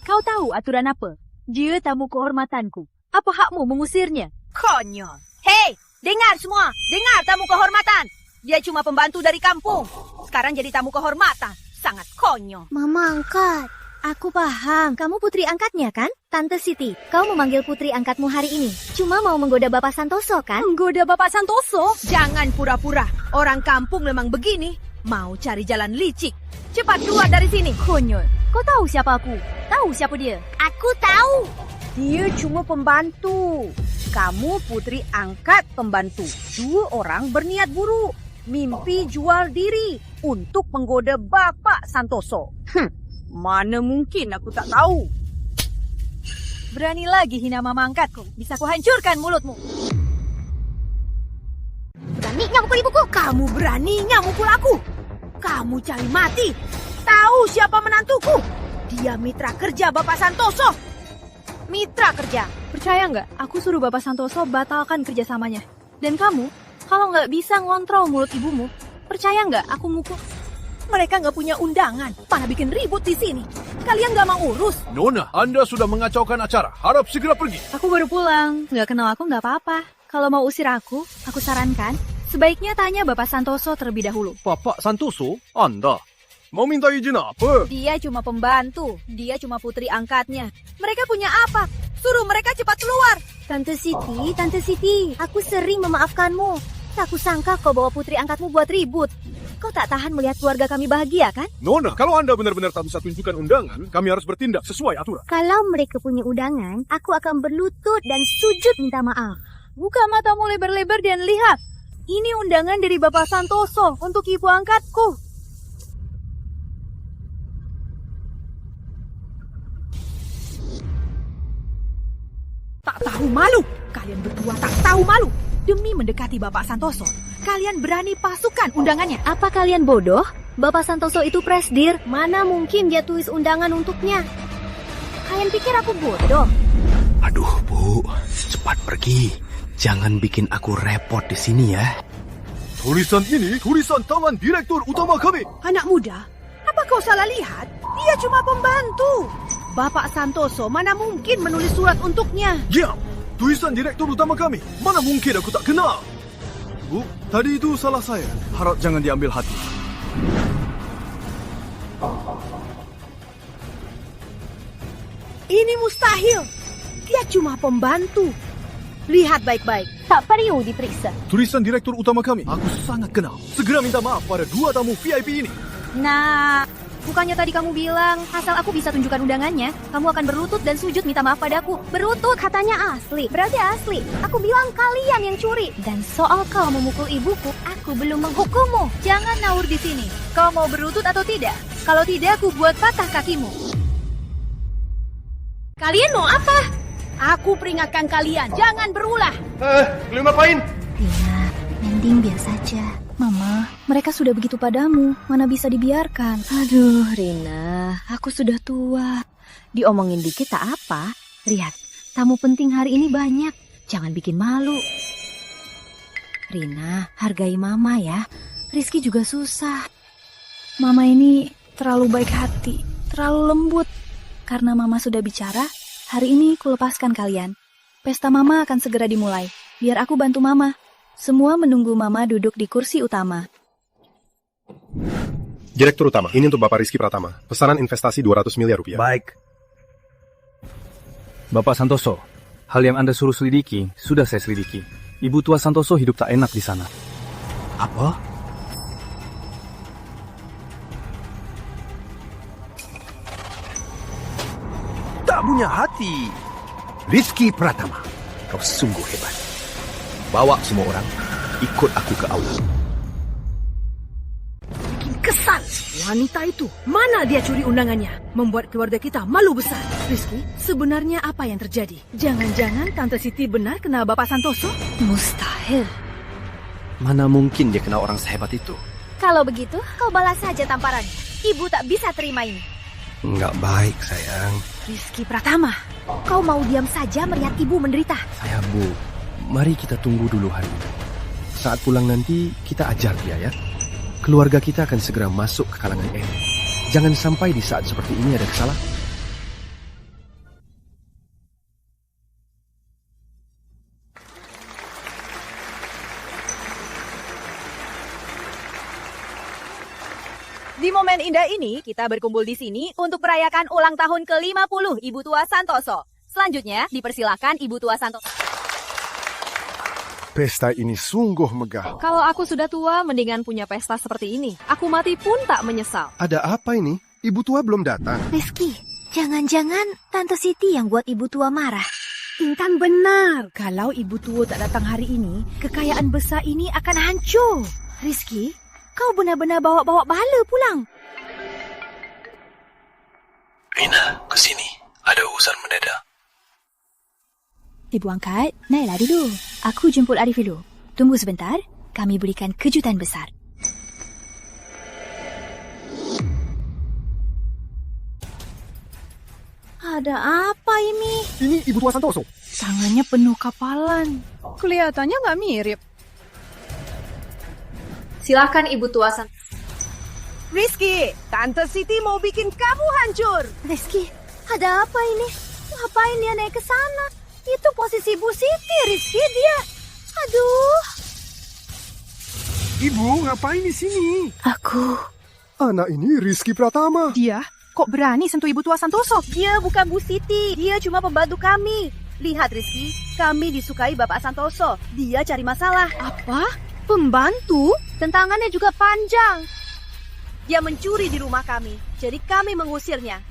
Kau tahu aturan apa? Dia tamu kehormatanku. Apa hakmu mengusirnya? Konyol. Hei, dengar semua. Dengar tamu kehormatan. Dia cuma pembantu dari kampung. Sekarang jadi tamu kehormatan. Sangat konyol. Mama angkat. Aku paham. Kamu putri angkatnya kan? Tante Siti, kau memanggil putri angkatmu hari ini. Cuma mau menggoda Bapak Santoso kan? Menggoda Bapak Santoso? Jangan pura-pura. Orang kampung memang begini. Mau cari jalan licik. Cepat keluar dari sini. Konyol. Kau tahu siapa aku? Tahu siapa dia? Aku tahu. Dia cuma pembantu. Kamu putri angkat pembantu. 2 orang berniat buruk. Mimpi jual diri untuk menggoda Bapak Santoso. Mana mungkin aku tak tahu. Berani lagi hina mama angkatku. Bisa ku hancurkan mulutmu. Beraninya mukul ibuku. Kamu beraninya mukul aku. Kamu cari mati. Tahu siapa menantuku? Dia mitra kerja Bapak Santoso. Mitra kerja. Percaya nggak? Aku suruh Bapak Santoso batalkan kerjasamanya. Dan kamu, kalau nggak bisa ngontrol mulut ibumu, percaya nggak aku mukul? Mereka nggak punya undangan, malah bikin ribut di sini. Kalian nggak mau urus? Nona, Anda sudah mengacaukan acara. Harap segera pergi. Aku baru pulang, nggak kenal aku nggak apa-apa. Kalau mau usir aku sarankan, sebaiknya tanya Bapak Santoso terlebih dahulu. Bapak Santoso? Anda? Mau minta izin apa? Dia cuma pembantu, dia cuma putri angkatnya. Mereka punya apa? Suruh mereka cepat keluar. Tante Siti, aku sering memaafkanmu. Tak kusangka kau bawa putri angkatmu buat ribut. Kau tak tahan melihat keluarga kami bahagia, kan? Nona, kalau Anda benar-benar tak bisa tunjukkan undangan, kami harus bertindak sesuai aturan. Kalau mereka punya undangan, aku akan berlutut dan sujud minta maaf. Buka matamu lebar-lebar dan lihat. Ini undangan dari Bapak Santoso untuk ibu angkatku. Tak tahu malu. Kalian berdua tak tahu malu. Demi mendekati Bapak Santoso, kalian berani pasukan undangannya. Apa kalian bodoh? Bapak Santoso itu presdir. Mana mungkin dia tulis undangan untuknya? Kalian pikir aku bodoh? Aduh, Bu. Cepat pergi. Jangan bikin aku repot di sini ya. Tulisan ini tulisan tangan Direktur Utama kami. Anak muda, apa kau salah lihat? Dia cuma pembantu. Bapak Santoso mana mungkin menulis surat untuknya? Diam! Tulisan Direktur Utama kami. Mana mungkin aku tak kenal? Bu, tadi itu salah saya. Harap jangan diambil hati. Ini mustahil. Dia cuma pembantu. Lihat baik-baik. Tak perlu diperiksa. Tulisan Direktur Utama kami. Aku sangat kenal. Segera minta maaf pada 2 tamu VIP ini. Nah, bukannya tadi kamu bilang, asal aku bisa tunjukkan undangannya, kamu akan berlutut dan sujud minta maaf padaku. Berlutut katanya asli, berarti asli. Aku bilang kalian yang curi. Dan soal kau memukul ibuku, aku belum menghukummu. Jangan naur di sini. Kau mau berlutut atau tidak? Kalau tidak, aku buat patah kakimu. Kalian mau apa? Aku peringatkan kalian, jangan berulah. Kalian ngapain? Rina, mending biar saja. Mama, mereka sudah begitu padamu, mana bisa dibiarkan. Aduh, Rina, aku sudah tua. Diomongin dikit tak apa. Lihat, tamu penting hari ini banyak. Jangan bikin malu. Rina, hargai Mama ya. Rizky juga susah. Mama ini terlalu baik hati, terlalu lembut. Karena Mama sudah bicara, hari ini kulepaskan kalian. Pesta Mama akan segera dimulai. Biar aku bantu Mama. Semua menunggu Mama duduk di kursi utama. Direktur Utama, ini untuk Bapak Rizky Pratama. Pesanan investasi 200 miliar rupiah. Baik. Bapak Santoso, hal yang Anda suruh selidiki, sudah saya selidiki. Ibu tua Santoso hidup tak enak di sana. Apa? Tak punya hati. Rizky Pratama, kau sungguh hebat. Bawa semua orang, ikut aku ke aula. Bikin kesal. Wanita itu, mana dia curi undangannya? Membuat keluarga kita malu besar. Rizky, sebenarnya apa yang terjadi? Jangan-jangan Tante Siti benar kenal Bapak Santoso? Mustahil. Mana mungkin dia kenal orang sehebat itu? Kalau begitu, kau balas saja tamparannya. Ibu tak bisa terima ini. Enggak baik, sayang. Rizky Pratama, kau mau diam saja melihat ibu menderita? Sayang, Bu. Mari kita tunggu dulu hari ini. Saat pulang nanti, kita ajar dia ya. Keluarga kita akan segera masuk ke kalangan elit. Jangan sampai di saat seperti ini ada kesalahan. Di momen indah ini, kita berkumpul di sini untuk merayakan ulang tahun ke-50 Ibu Tua Santoso. Selanjutnya, dipersilakan Ibu Tua Santoso. Pesta ini sungguh megah. Kalau aku sudah tua, mendingan punya pesta seperti ini. Aku mati pun tak menyesal. Ada apa ini? Ibu tua belum datang. Rizky, jangan-jangan Tante Siti yang buat Ibu tua marah. Intan benar. Kalau Ibu Tua tak datang hari ini, kekayaan besar ini akan hancur. Rizky, kau benar-benar bawa-bawa bala pulang. Rina, kesini. Ada urusan mendadak. Ibu angkat, naiklah dulu. Aku jemput Arif dulu. Tunggu sebentar, kami berikan kejutan besar. Ada apa ini? Ini Ibu Tua Santoso. Tangannya penuh kapalan. Kelihatannya nggak mirip. Silakan Ibu Tua Santoso. Rizky, Tante Siti mau bikin kamu hancur. Rizky, ada apa ini? Ngapain dia naik ke sana? Itu posisi Bu Siti, Rizky, dia. Aduh. Ibu, ngapain di sini? Aku. Anak ini Rizky Pratama. Dia? Kok berani sentuh Ibu Tua Santoso? Dia bukan Bu Siti. Dia cuma pembantu kami. Lihat Rizky, kami disukai Bapak Santoso. Dia cari masalah. Apa? Pembantu? Tentangannya juga panjang. Dia mencuri di rumah kami. Jadi kami mengusirnya.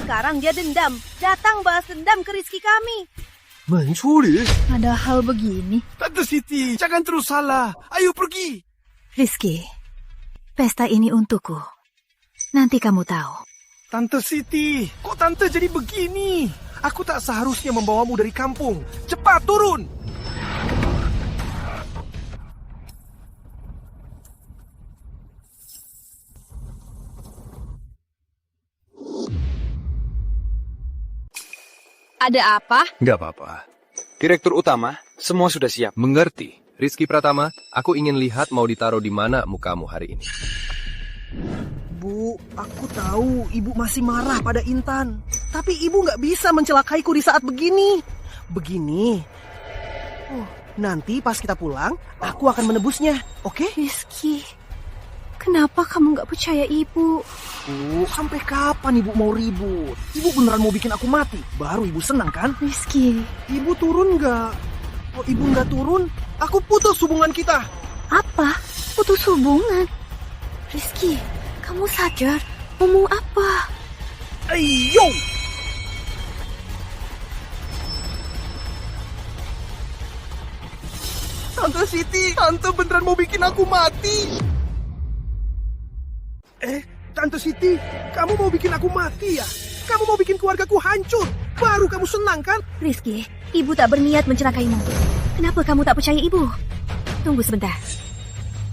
Sekarang dia dendam. Datang balas dendam ke Rizky kami. Mencuri? Ada hal begini. Tante Siti, jangan terus salah. Ayo pergi. Rizky, pesta ini untukku. Nanti kamu tahu. Tante Siti, kok Tante jadi begini? Aku tak seharusnya membawamu dari kampung. Cepat turun! Ada apa? Nggak apa-apa. Direktur utama, semua sudah siap. Mengerti. Rizky Pratama, aku ingin lihat mau ditaruh di mana mukamu hari ini. Bu, aku tahu ibu masih marah pada Intan. Tapi ibu nggak bisa mencelakaiku di saat begini. Begini. Nanti pas kita pulang, aku akan menebusnya, oke? Rizky, kenapa kamu nggak percaya ibu? Bu, sampai kapan ibu mau ribut? Ibu beneran mau bikin aku mati? Baru ibu senang kan? Rizky. Ibu turun nggak? Kalau ibu nggak turun, aku putus hubungan kita. Apa? Putus hubungan? Rizky, kamu sadar? Ngomong apa? Ayo! Tante Siti, Tante beneran mau bikin aku mati. Tante Siti, kamu mau bikin aku mati ya? Kamu mau bikin keluargaku hancur? Baru kamu senang kan? Rizky, ibu tak berniat mencelakaimu. Kenapa kamu tak percaya ibu? Tunggu sebentar.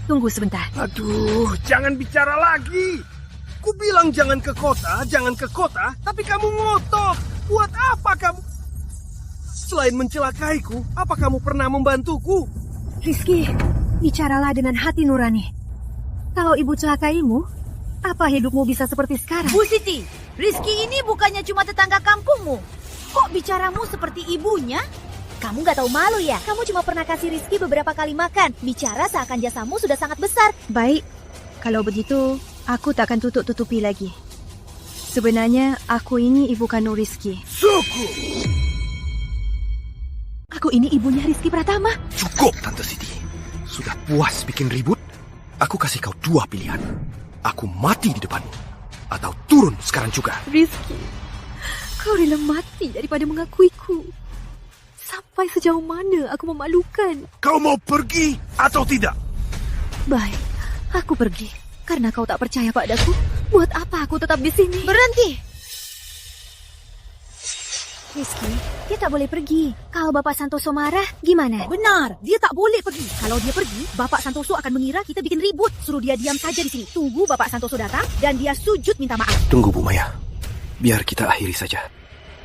Tunggu sebentar. Aduh, jangan bicara lagi. Ku bilang jangan ke kota, tapi kamu ngotot. Buat apa kamu? Selain mencelakaiku, apa kamu pernah membantuku? Rizky, bicaralah dengan hati nurani. Kalau ibu celakaimu, apa hidupmu bisa seperti sekarang? Bu Siti, Rizky ini bukannya cuma tetangga kampungmu. Kok bicaramu seperti ibunya? Kamu gak tahu malu ya? Kamu cuma pernah kasih Rizky beberapa kali makan. Bicara seakan jasamu sudah sangat besar. Baik, kalau begitu, aku tak akan tutup-tutupi lagi. Sebenarnya, aku ini ibu kandung Rizky. Suku! Aku ini ibunya Rizky Pratama. Cukup, Tante Siti. Sudah puas bikin ribut? Aku kasih kau dua pilihan. Aku mati di depanmu. Atau turun sekarang juga. Rizky, kau rela mati daripada mengakuiku. Sampai sejauh mana aku memalukan. Kau mau pergi atau tidak? Baik, aku pergi. Karena kau tak percaya padaku, buat apa aku tetap di sini? Berhenti! Rizky, dia tak boleh pergi. Kalau Bapak Santoso marah, gimana? Benar, dia tak boleh pergi. Kalau dia pergi, Bapak Santoso akan mengira kita bikin ribut. Suruh dia diam saja di sini. Tunggu Bapak Santoso datang dan dia sujud minta maaf. Tunggu, Bu Maya. Biar kita akhiri saja.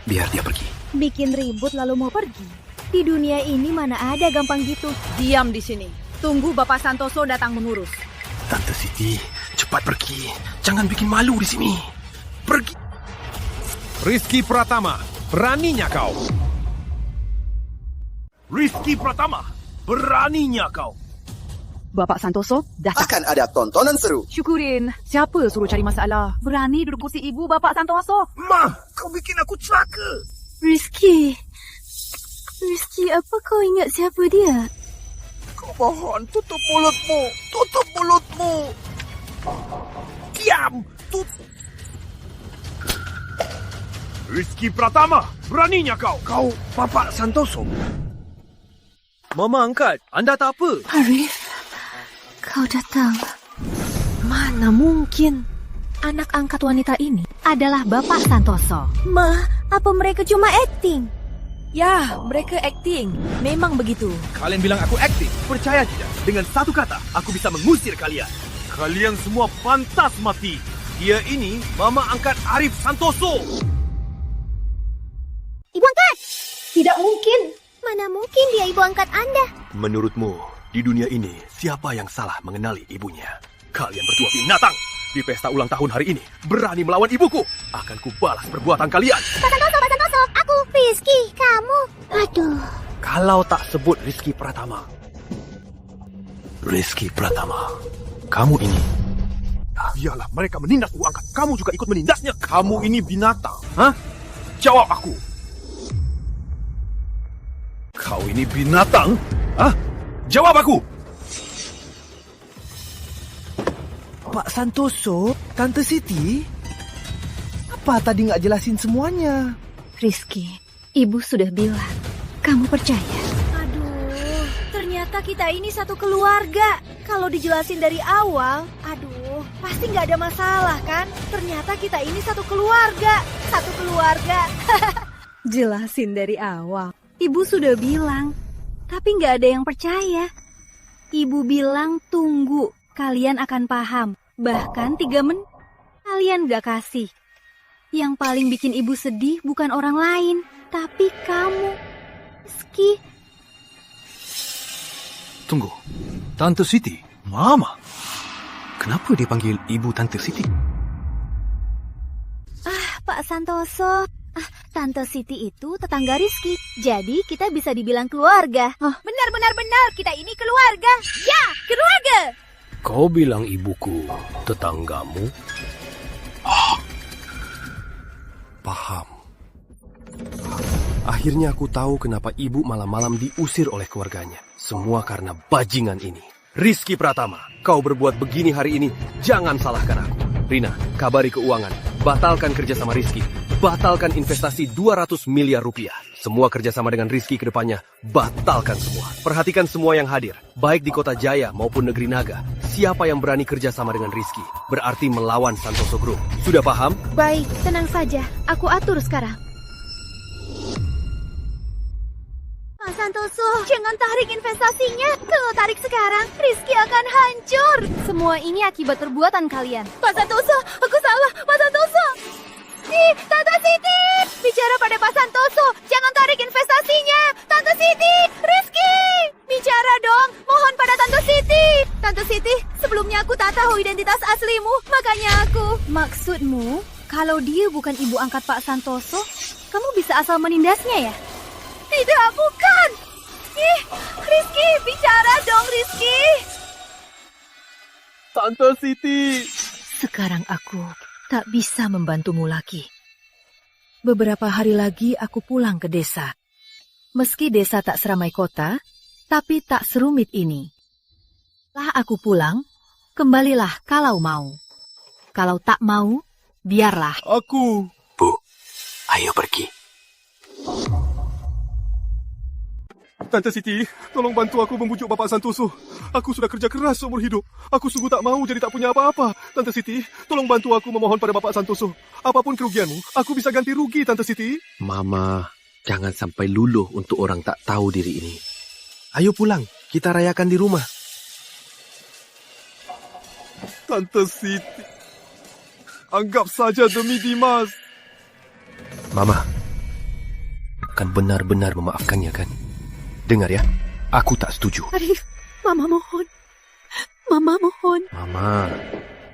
Biar dia pergi. Bikin ribut lalu mau pergi? Di dunia ini mana ada gampang gitu. Diam di sini. Tunggu Bapak Santoso datang mengurus. Tante Siti, cepat pergi. Jangan bikin malu di sini. Pergi. Rizky Pratama, beraninya kau. Rizky Pratama, beraninya kau. Bapak Santoso, datang. Akan ada tontonan seru. Syukurin. Siapa suruh cari masalah? Berani duduk kursi ibu, Bapak Santoso? Ma, kau bikin aku celaka. Rizky, apa kau ingat siapa dia? Kau mohon, tutup mulutmu. Tutup mulutmu. Diam. Rizky Pratama, beraninya kau. Kau Bapak Santoso. Mama angkat, anda tak apa? Arif, kau datang. Mana mungkin? Anak angkat wanita ini adalah Bapak Santoso. Ma, apa mereka cuma akting? Ya, mereka akting. Memang begitu. Kalian bilang aku aktif? Percaya tidak? Dengan satu kata, aku bisa mengusir kalian. Kalian semua pantas mati. Dia ini mama angkat Arif Santoso. Ibu angkat! Tidak mungkin. Mana mungkin dia ibu angkat Anda? Menurutmu, di dunia ini, siapa yang salah mengenali ibunya? Kalian berdua binatang! Di pesta ulang tahun hari ini, berani melawan ibuku. Akan kubalas perbuatan kalian. Pak Santoso, aku, Rizky, kamu. Aduh. Kalau tak sebut Rizky Pratama. Rizky Pratama, kamu ini. Iyalah, mereka menindas ibu angkat. Kamu juga ikut menindasnya. Kamu ini binatang. Hah? Jawab aku. Kau ini binatang? Hah? Jawab aku! Pak Santoso, Tante Siti, apa tadi nggak jelasin semuanya? Rizky, ibu sudah bilang. Kamu percaya? Aduh, ternyata kita ini satu keluarga. Kalau dijelasin dari awal, aduh, pasti nggak ada masalah kan? Ternyata kita ini satu keluarga. Satu keluarga. Jelasin dari awal. Ibu sudah bilang, tapi nggak ada yang percaya. Ibu bilang tunggu, kalian akan paham. Bahkan 3 menit, kalian gak kasih. Yang paling bikin ibu sedih bukan orang lain, tapi kamu, Rizky. Tunggu, Tante Siti, Mama. Kenapa dia panggil ibu Tante Siti? Pak Santoso. Tante Siti itu tetangga Rizky. Jadi kita bisa dibilang keluarga. Benar, kita ini keluarga. Ya, keluarga. Kau bilang ibuku tetanggamu? Paham. Akhirnya aku tahu kenapa ibu malam-malam diusir oleh keluarganya. Semua karena bajingan ini. Rizky Pratama, kau berbuat begini hari ini, jangan salahkan aku. Rina, kabari keuangan. Batalkan kerja sama Rizky. Batalkan investasi 200 miliar rupiah. Semua kerjasama dengan Rizky ke depannya, batalkan semua. Perhatikan semua yang hadir, baik di Kota Jaya maupun Negeri Naga. Siapa yang berani kerjasama dengan Rizky, berarti melawan Santoso Group. Sudah paham? Baik, tenang saja. Aku atur sekarang. Pak Santoso, jangan tarik investasinya. Kalau tarik sekarang, Rizky akan hancur. Semua ini akibat perbuatan kalian. Pak Santoso, aku salah. Pak Santoso. Tante Siti, bicara pada Pak Santoso. Jangan tarik investasinya. Tante Siti, Rizky, bicara dong. Mohon pada Tante Siti. Tante Siti, sebelumnya aku tak tahu identitas aslimu. Makanya aku... Maksudmu, kalau dia bukan ibu angkat Pak Santoso, kamu bisa asal menindasnya ya? Tidak, bukan. Rizky, bicara dong, Rizky. Tante Siti. Sekarang aku tak bisa membantumu lagi. Beberapa hari lagi aku pulang ke desa. Meski desa tak seramai kota, tapi tak serumit ini. Setelah aku pulang, kembalilah kalau mau. Kalau tak mau, biarlah. Aku. Bu, ayo pergi. Tante Siti, tolong bantu aku membujuk Bapak Santoso. Aku sudah kerja keras seumur hidup. Aku sungguh tak mau jadi tak punya apa-apa. Tante Siti, tolong bantu aku memohon pada Bapak Santoso. Apapun kerugianmu, aku bisa ganti rugi, Tante Siti. Mama, jangan sampai luluh untuk orang tak tahu diri ini. Ayo pulang, kita rayakan di rumah. Tante Siti, anggap saja demi Dimas. Mama, akan benar-benar memaafkannya kan? Dengar ya, aku tak setuju. Arif, Mama mohon. Mama mohon.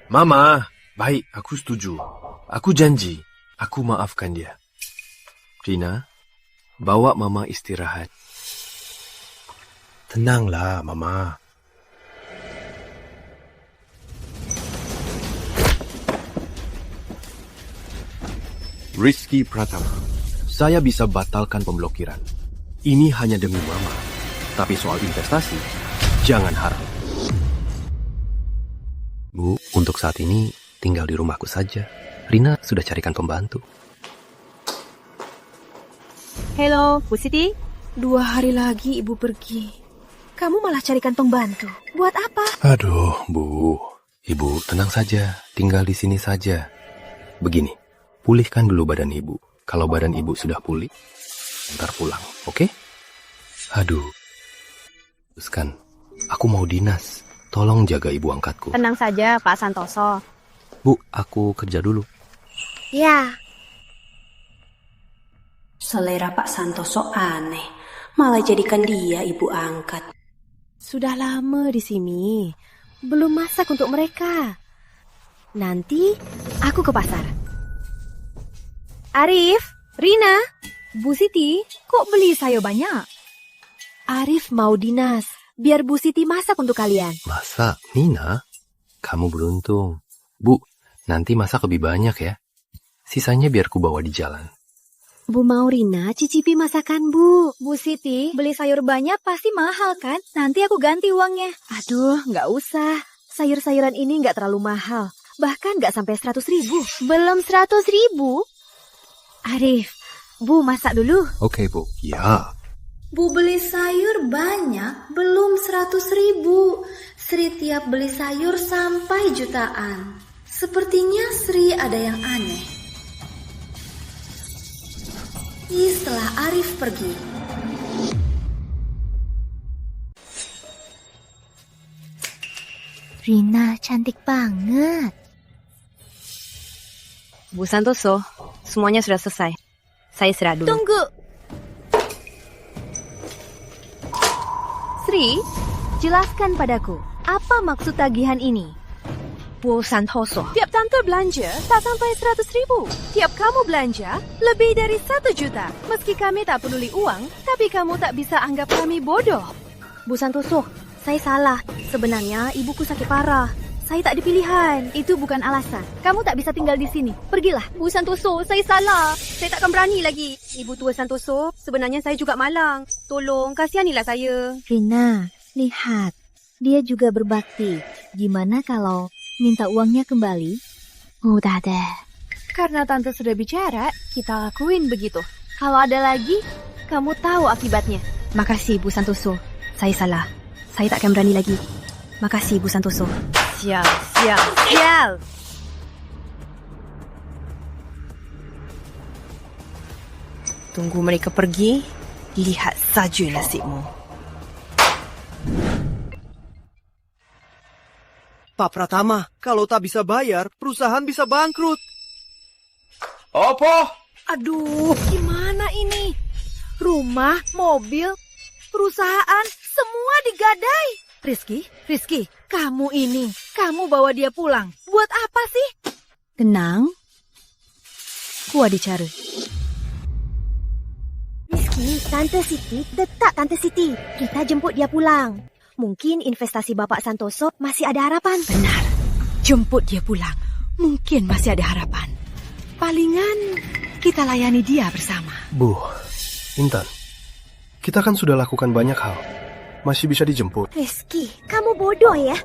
Mama, baik, aku setuju. Aku janji, aku maafkan dia. Rina, bawa Mama istirahat. Tenanglah, Mama. Rizky Pratama. Saya bisa batalkan pemblokiran. Ini hanya demi Mama. Tapi soal investasi, jangan harap. Bu, untuk saat ini tinggal di rumahku saja. Rina sudah carikan pembantu. Halo, Bu Siti. 2 hari lagi Ibu pergi. Kamu malah carikan pembantu. Buat apa? Aduh, Bu. Ibu, tenang saja. Tinggal di sini saja. Begini, pulihkan dulu badan Ibu. Kalau badan Ibu sudah pulih, ntar pulang, oke? Aduh. Teruskan, aku mau dinas. Tolong jaga ibu angkatku. Tenang saja, Pak Santoso. Bu, aku kerja dulu. Ya. Selera Pak Santoso aneh. Malah jadikan dia ibu angkat. Sudah lama di sini. Belum masak untuk mereka. Nanti aku ke pasar. Arif, Rina, Bu Siti, kok beli sayur banyak? Arif mau dinas. Biar Bu Siti masak untuk kalian. Masak? Nina? Kamu beruntung. Bu, nanti masak lebih banyak ya. Sisanya biar ku bawa di jalan. Bu Maurina, cicipi masakan Bu. Bu Siti, beli sayur banyak pasti mahal kan? Nanti aku ganti uangnya. Aduh, nggak usah. Sayur-sayuran ini nggak terlalu mahal. Bahkan nggak sampai 100.000. Belum 100.000? Arif, Bu masak dulu. Oke, Bu. Ya. Bu beli sayur banyak, belum 100.000. Sri tiap beli sayur sampai jutaan. Sepertinya Sri ada yang aneh. Setelah Arif pergi. Rina cantik banget. Bu Santoso, semuanya sudah selesai. Saya istirahat dulu. Tunggu. Sri, jelaskan padaku, apa maksud tagihan ini? Bu Santoso, tiap tante belanja tak sampai 100.000. Tiap kamu belanja, lebih dari 1 juta. Meski kami tak peduli uang, tapi kamu tak bisa anggap kami bodoh. Bu Santoso, saya salah. Sebenarnya ibuku sakit parah. Saya tak ada pilihan. Itu bukan alasan. Kamu tak bisa tinggal di sini. Pergilah. Bu Santoso, saya salah. Saya takkan berani lagi. Ibu tua Santoso, sebenarnya saya juga malang. Tolong, kasihanilah saya. Rina, lihat. Dia juga berbakti. Gimana kalau minta uangnya kembali? Udah deh. Karena tante sudah bicara, kita lakuin begitu. Kalau ada lagi, kamu tahu akibatnya. Makasih, Bu Santoso. Saya salah. Saya takkan berani lagi. Makasih, Bu Santoso. Sial. Tunggu mereka pergi, lihat saja nasibmu. Pak Pratama, kalau tak bisa bayar, perusahaan bisa bangkrut. Apa? Aduh, gimana ini? Rumah, mobil, perusahaan, semua digadai. Rizky, kamu bawa dia pulang. Buat apa sih? Tenang. Ku ada cara. Rizky, Tante Siti, detak Tante Siti. Kita jemput dia pulang. Mungkin investasi Bapak Santoso masih ada harapan. Benar. Jemput dia pulang. Mungkin masih ada harapan. Palingan kita layani dia bersama. Bu, Intan, kita kan sudah lakukan banyak hal. Masih bisa dijemput. Rizky, kamu bodoh ya.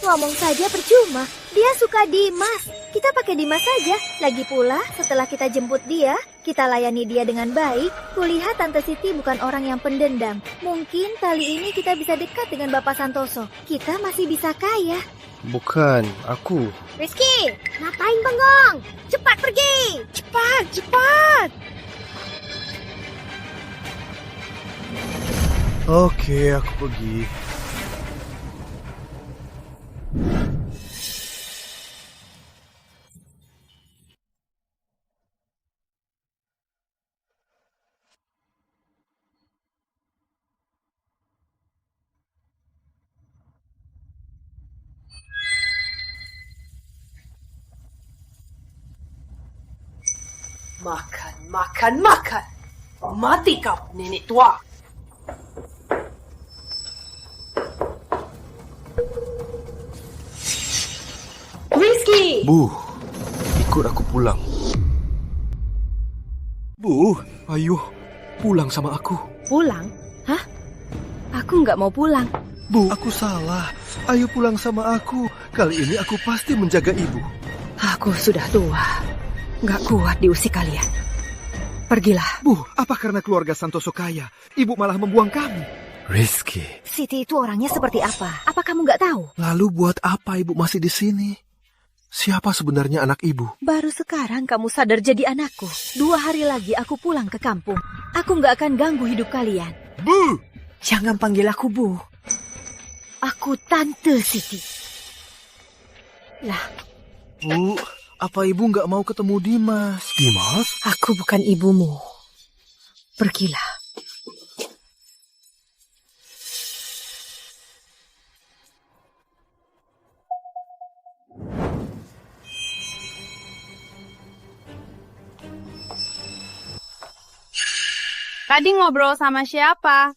Ngomong saja percuma. Dia suka Dimas. Kita pakai Dimas saja. Lagi pula, setelah kita jemput dia, kita layani dia dengan baik. Kulihat Tante Siti bukan orang yang pendendam. Mungkin kali ini kita bisa dekat dengan Bapak Santoso. Kita masih bisa kaya. Bukan, aku. Rizky, ngapain bengong? Cepat pergi. Cepat. Oke, aku pergi. Makan. Mati kau, nenek tua. Rizky! Bu, ikut aku pulang. Bu, ayo pulang sama aku. Pulang? Hah? Aku nggak mau pulang. Bu, aku salah. Ayo pulang sama aku. Kali ini aku pasti menjaga ibu. Aku sudah tua. Nggak kuat diusik kalian. Pergilah. Bu, apa karena keluarga Santoso kaya, ibu malah membuang kami? Rizky. Siti itu orangnya seperti apa? Apa kamu nggak tahu? Lalu buat apa ibu masih di sini? Siapa sebenarnya anak ibu? Baru sekarang kamu sadar jadi anakku. 2 hari lagi aku pulang ke kampung. Aku nggak akan ganggu hidup kalian. Bu! Jangan panggil aku Bu. Aku Tante Siti. Lah. Bu, apa ibu nggak mau ketemu Dimas? Dimas? Aku bukan ibumu. Pergilah. Tadi ngobrol sama siapa?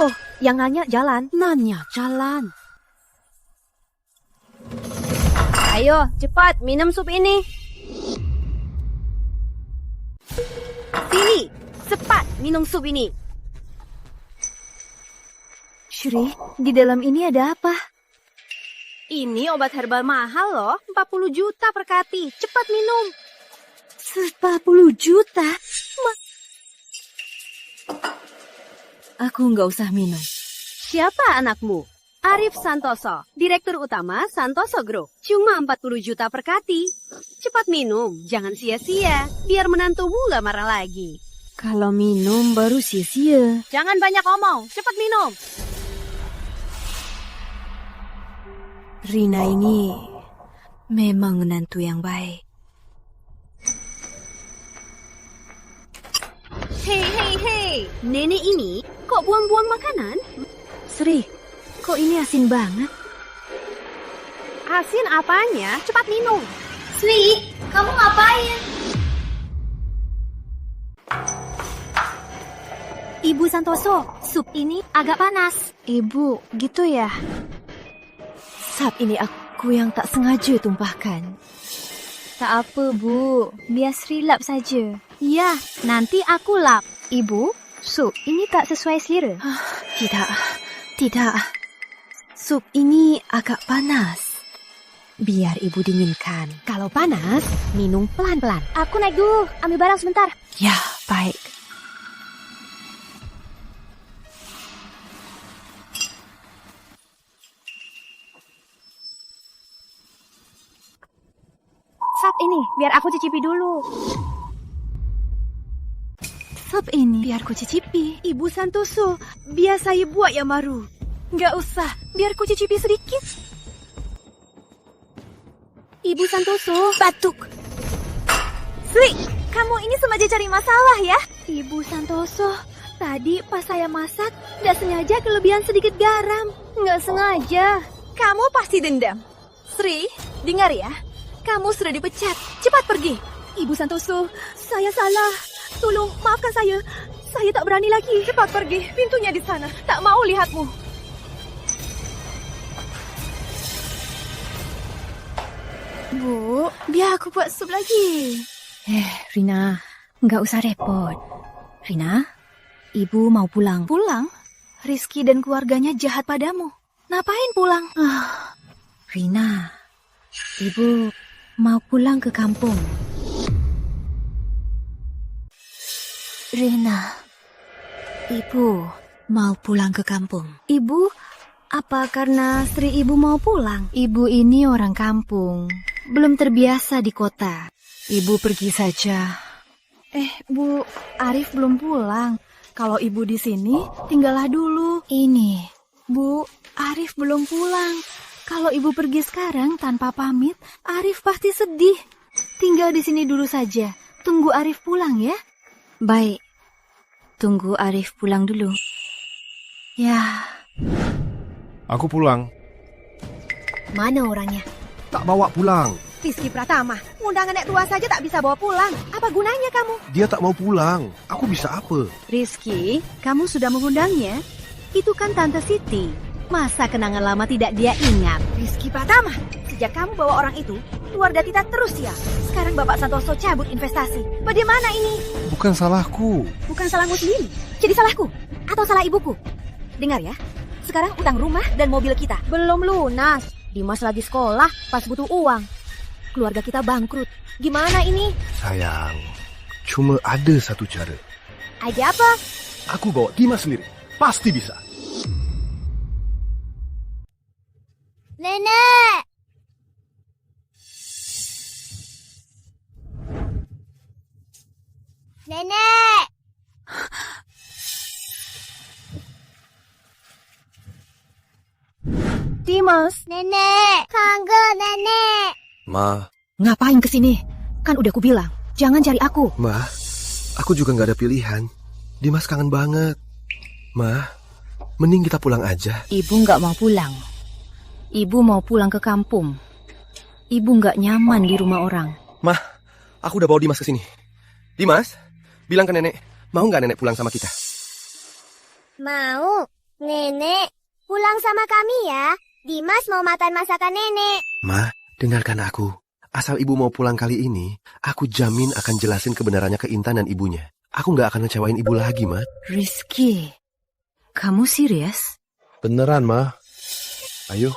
Oh, yang nanya jalan. Nanya jalan. Ayo, cepat minum sup ini. Sini, cepat minum sup ini. Shri, di dalam ini ada apa? Ini obat herbal mahal loh, 40 juta per kati. Cepat minum. 40 juta? Aku nggak usah minum. Siapa anakmu? Arif Santoso, Direktur Utama Santoso Group. Cuma 40 juta per kati. Cepat minum, jangan sia-sia. Biar menantumu gak marah lagi. Kalau minum baru sia-sia. Jangan banyak ngomong, cepat minum. Rina ini memang menantu yang baik. Hei, nenek ini kok buang-buang makanan? Sri, kok ini asin banget? Asin apanya? Cepat minum. Sri, kamu ngapain? Ibu Santoso, sup ini agak panas. Ibu, gitu ya? Saat ini aku yang tak sengaja tumpahkan. Tak apa, Bu. Biar Sri lap saja. Ya, nanti aku lap. Ibu, sup ini tak sesuai selera. Tidak. Sup ini agak panas. Biar ibu dinginkan. Kalau panas, minum pelan-pelan. Aku naik dulu, ambil barang sebentar. Ya, baik. Sup ini, biar aku cicipi dulu. Sup ini, biar aku cicipi. Ibu Santoso, biar saya buat yang baru. Nggak usah, biar aku cicipi sedikit. Ibu Santoso, batuk. Sri, kamu ini sengaja cari masalah ya? Ibu Santoso, tadi pas saya masak, nggak sengaja kelebihan sedikit garam. Nggak sengaja. Kamu pasti dendam. Sri, dengar ya. Kamu sudah dipecat. Cepat pergi. Ibu Santoso, saya salah. Tolong, maafkan saya. Saya tak berani lagi. Cepat pergi. Pintunya di sana. Tak mau lihatmu. Bu, biar aku buat sup lagi. Rina, nggak usah repot. Rina, ibu mau pulang. Pulang? Rizky dan keluarganya jahat padamu. Ngapain pulang? Rina, ibu mau pulang ke kampung. Rina, ibu mau pulang ke kampung. Ibu, apa karena Sri ibu mau pulang? Ibu ini orang kampung, belum terbiasa di kota. Ibu pergi saja. Bu, Arif belum pulang. Kalau ibu di sini, tinggallah dulu. Ini, Bu, Arif belum pulang. Kalau ibu pergi sekarang tanpa pamit, Arif pasti sedih. Tinggal di sini dulu saja. Tunggu Arif pulang ya. Baik, tunggu Arif pulang dulu. Ya. Aku pulang. Mana orangnya? Tak bawa pulang. Rizky Pratama, undangan nek tua saja tak bisa bawa pulang. Apa gunanya kamu? Dia tak mau pulang. Aku bisa apa? Rizky, kamu sudah mengundangnya? Itu kan Tante Siti. Masa kenangan lama tidak dia ingat? Rizky Pratama, Sejak kamu bawa orang itu, keluarga kita terus sial. Sekarang Bapak Santoso cabut investasi. Bagaimana ini? Bukan salahku. Bukan salahmu sendiri. Jadi salahku? Atau salah ibuku? Dengar ya, sekarang utang rumah dan mobil kita Belum lunas. Dimas lagi sekolah pas butuh uang. Keluarga kita bangkrut. Gimana ini? Sayang, cuma ada satu cara. Ada apa? Aku bawa Dimas sendiri. Pasti bisa. Nenek! Nenek! Dimas. Nenek! Kangen, Nenek! Ma, Ngapain kesini? Kan udah kubilang, jangan cari aku. Ma, aku juga nggak ada pilihan. Dimas kangen banget. Ma, mending kita pulang aja. Ibu nggak mau pulang. Ibu mau pulang ke kampung. Ibu nggak nyaman di rumah orang. Ma, aku udah bawa Dimas ke sini. Dimas, bilang ke nenek, mau nggak nenek pulang sama kita? Mau. Nenek, pulang sama kami ya. Dimas mau makan masakan nenek. Ma, dengarkan aku. Asal ibu mau pulang kali ini, aku jamin akan jelasin kebenarannya ke Intan dan ibunya. Aku nggak akan ngecewain ibu lagi, Ma. Rizky, kamu serius? Beneran, Ma. Ayo.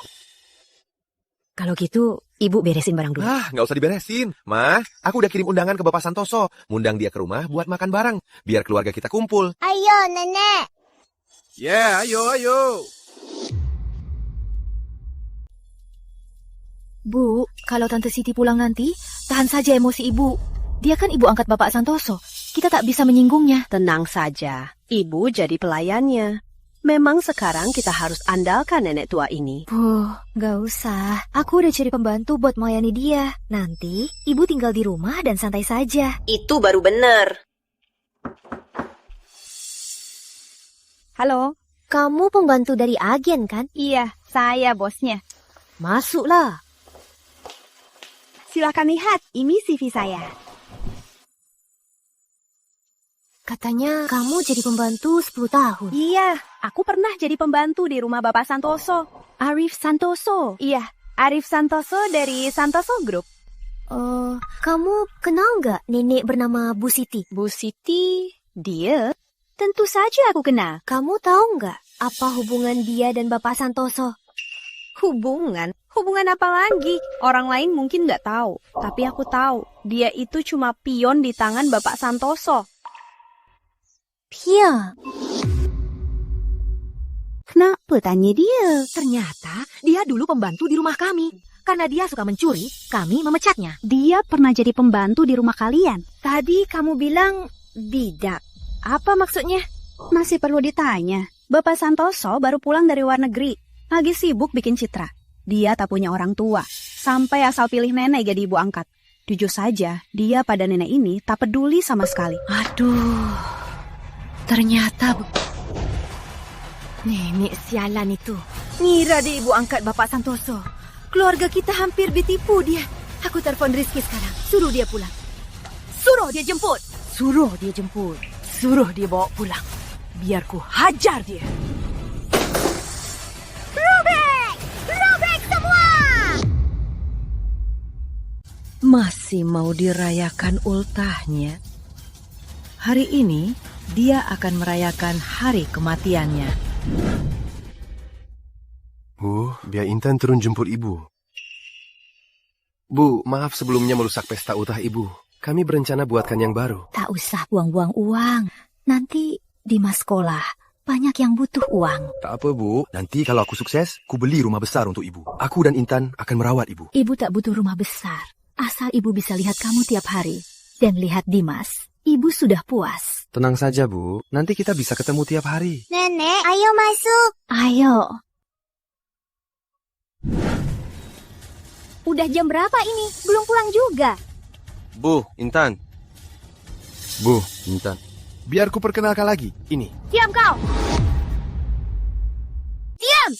Kalau gitu, ibu beresin barang dulu. Nggak usah diberesin. Ma, aku udah kirim undangan ke Bapak Santoso. Ngundang dia ke rumah buat makan bareng. Biar keluarga kita kumpul. Ayo, Nenek. Ayo. Bu, kalau Tante Siti pulang nanti, tahan saja emosi ibu. Dia kan ibu angkat Bapak Santoso. Kita tak bisa menyinggungnya. Tenang saja, ibu jadi pelayannya. Memang sekarang kita harus andalkan nenek tua ini. Bu, gak usah. Aku udah cari pembantu buat melayani dia. Nanti, ibu tinggal di rumah dan santai saja. Itu baru benar. Halo? Kamu pembantu dari agen kan? Iya, saya bosnya. Masuklah. Silakan lihat, ini CV saya. Katanya kamu jadi pembantu 10 tahun. Iya, aku pernah jadi pembantu di rumah Bapak Santoso. Arif Santoso. Iya, Arif Santoso dari Santoso Group. Kamu kenal nggak nenek bernama Bu Siti? Bu Siti? Dia? Tentu saja aku kenal. Kamu tahu nggak apa hubungan dia dan Bapak Santoso? Hubungan? Hubungan apa lagi? Orang lain mungkin nggak tahu. Tapi aku tahu, dia itu cuma pion di tangan Bapak Santoso. Pion? Kenapa tanya dia? Ternyata dia dulu pembantu di rumah kami. Karena dia suka mencuri, kami memecatnya. Dia pernah jadi pembantu di rumah kalian. Tadi kamu bilang bidak. Apa maksudnya? Masih perlu ditanya. Bapak Santoso baru pulang dari luar negeri. Lagi sibuk bikin citra. Dia tak punya orang tua. Sampai asal pilih nenek jadi ibu angkat. Jujur saja, dia pada nenek ini tak peduli sama sekali. Aduh, ternyata... Nenek sialan itu. Ngira dia ibu angkat Bapak Santoso. Keluarga kita hampir ditipu dia. Aku telepon Rizky sekarang. Suruh dia pulang. Suruh dia jemput. Suruh dia jemput. Suruh dia bawa pulang. Biar ku hajar dia. Robek! Robek semua! Masih mau dirayakan ultahnya? Hari ini, dia akan merayakan hari kematiannya. Bu, biar Intan turun jemput ibu. Bu, maaf sebelumnya merusak pesta ultah ibu. Kami berencana buatkan yang baru. Tak usah buang-buang uang. Nanti Dimas sekolah. Banyak yang butuh uang. Tak apa, Bu. Nanti kalau aku sukses, ku beli rumah besar untuk ibu. Aku dan Intan akan merawat ibu. Ibu tak butuh rumah besar. Asal ibu bisa lihat kamu tiap hari. Dan lihat Dimas. Ibu sudah puas. Tenang saja, Bu. Nanti kita bisa ketemu tiap hari. Nenek, ayo masuk. Ayo. Udah jam berapa ini? Belum pulang juga. Bu, Intan. Bu, Intan. Biar ku perkenalkan lagi. Ini. Diam kau. Diam.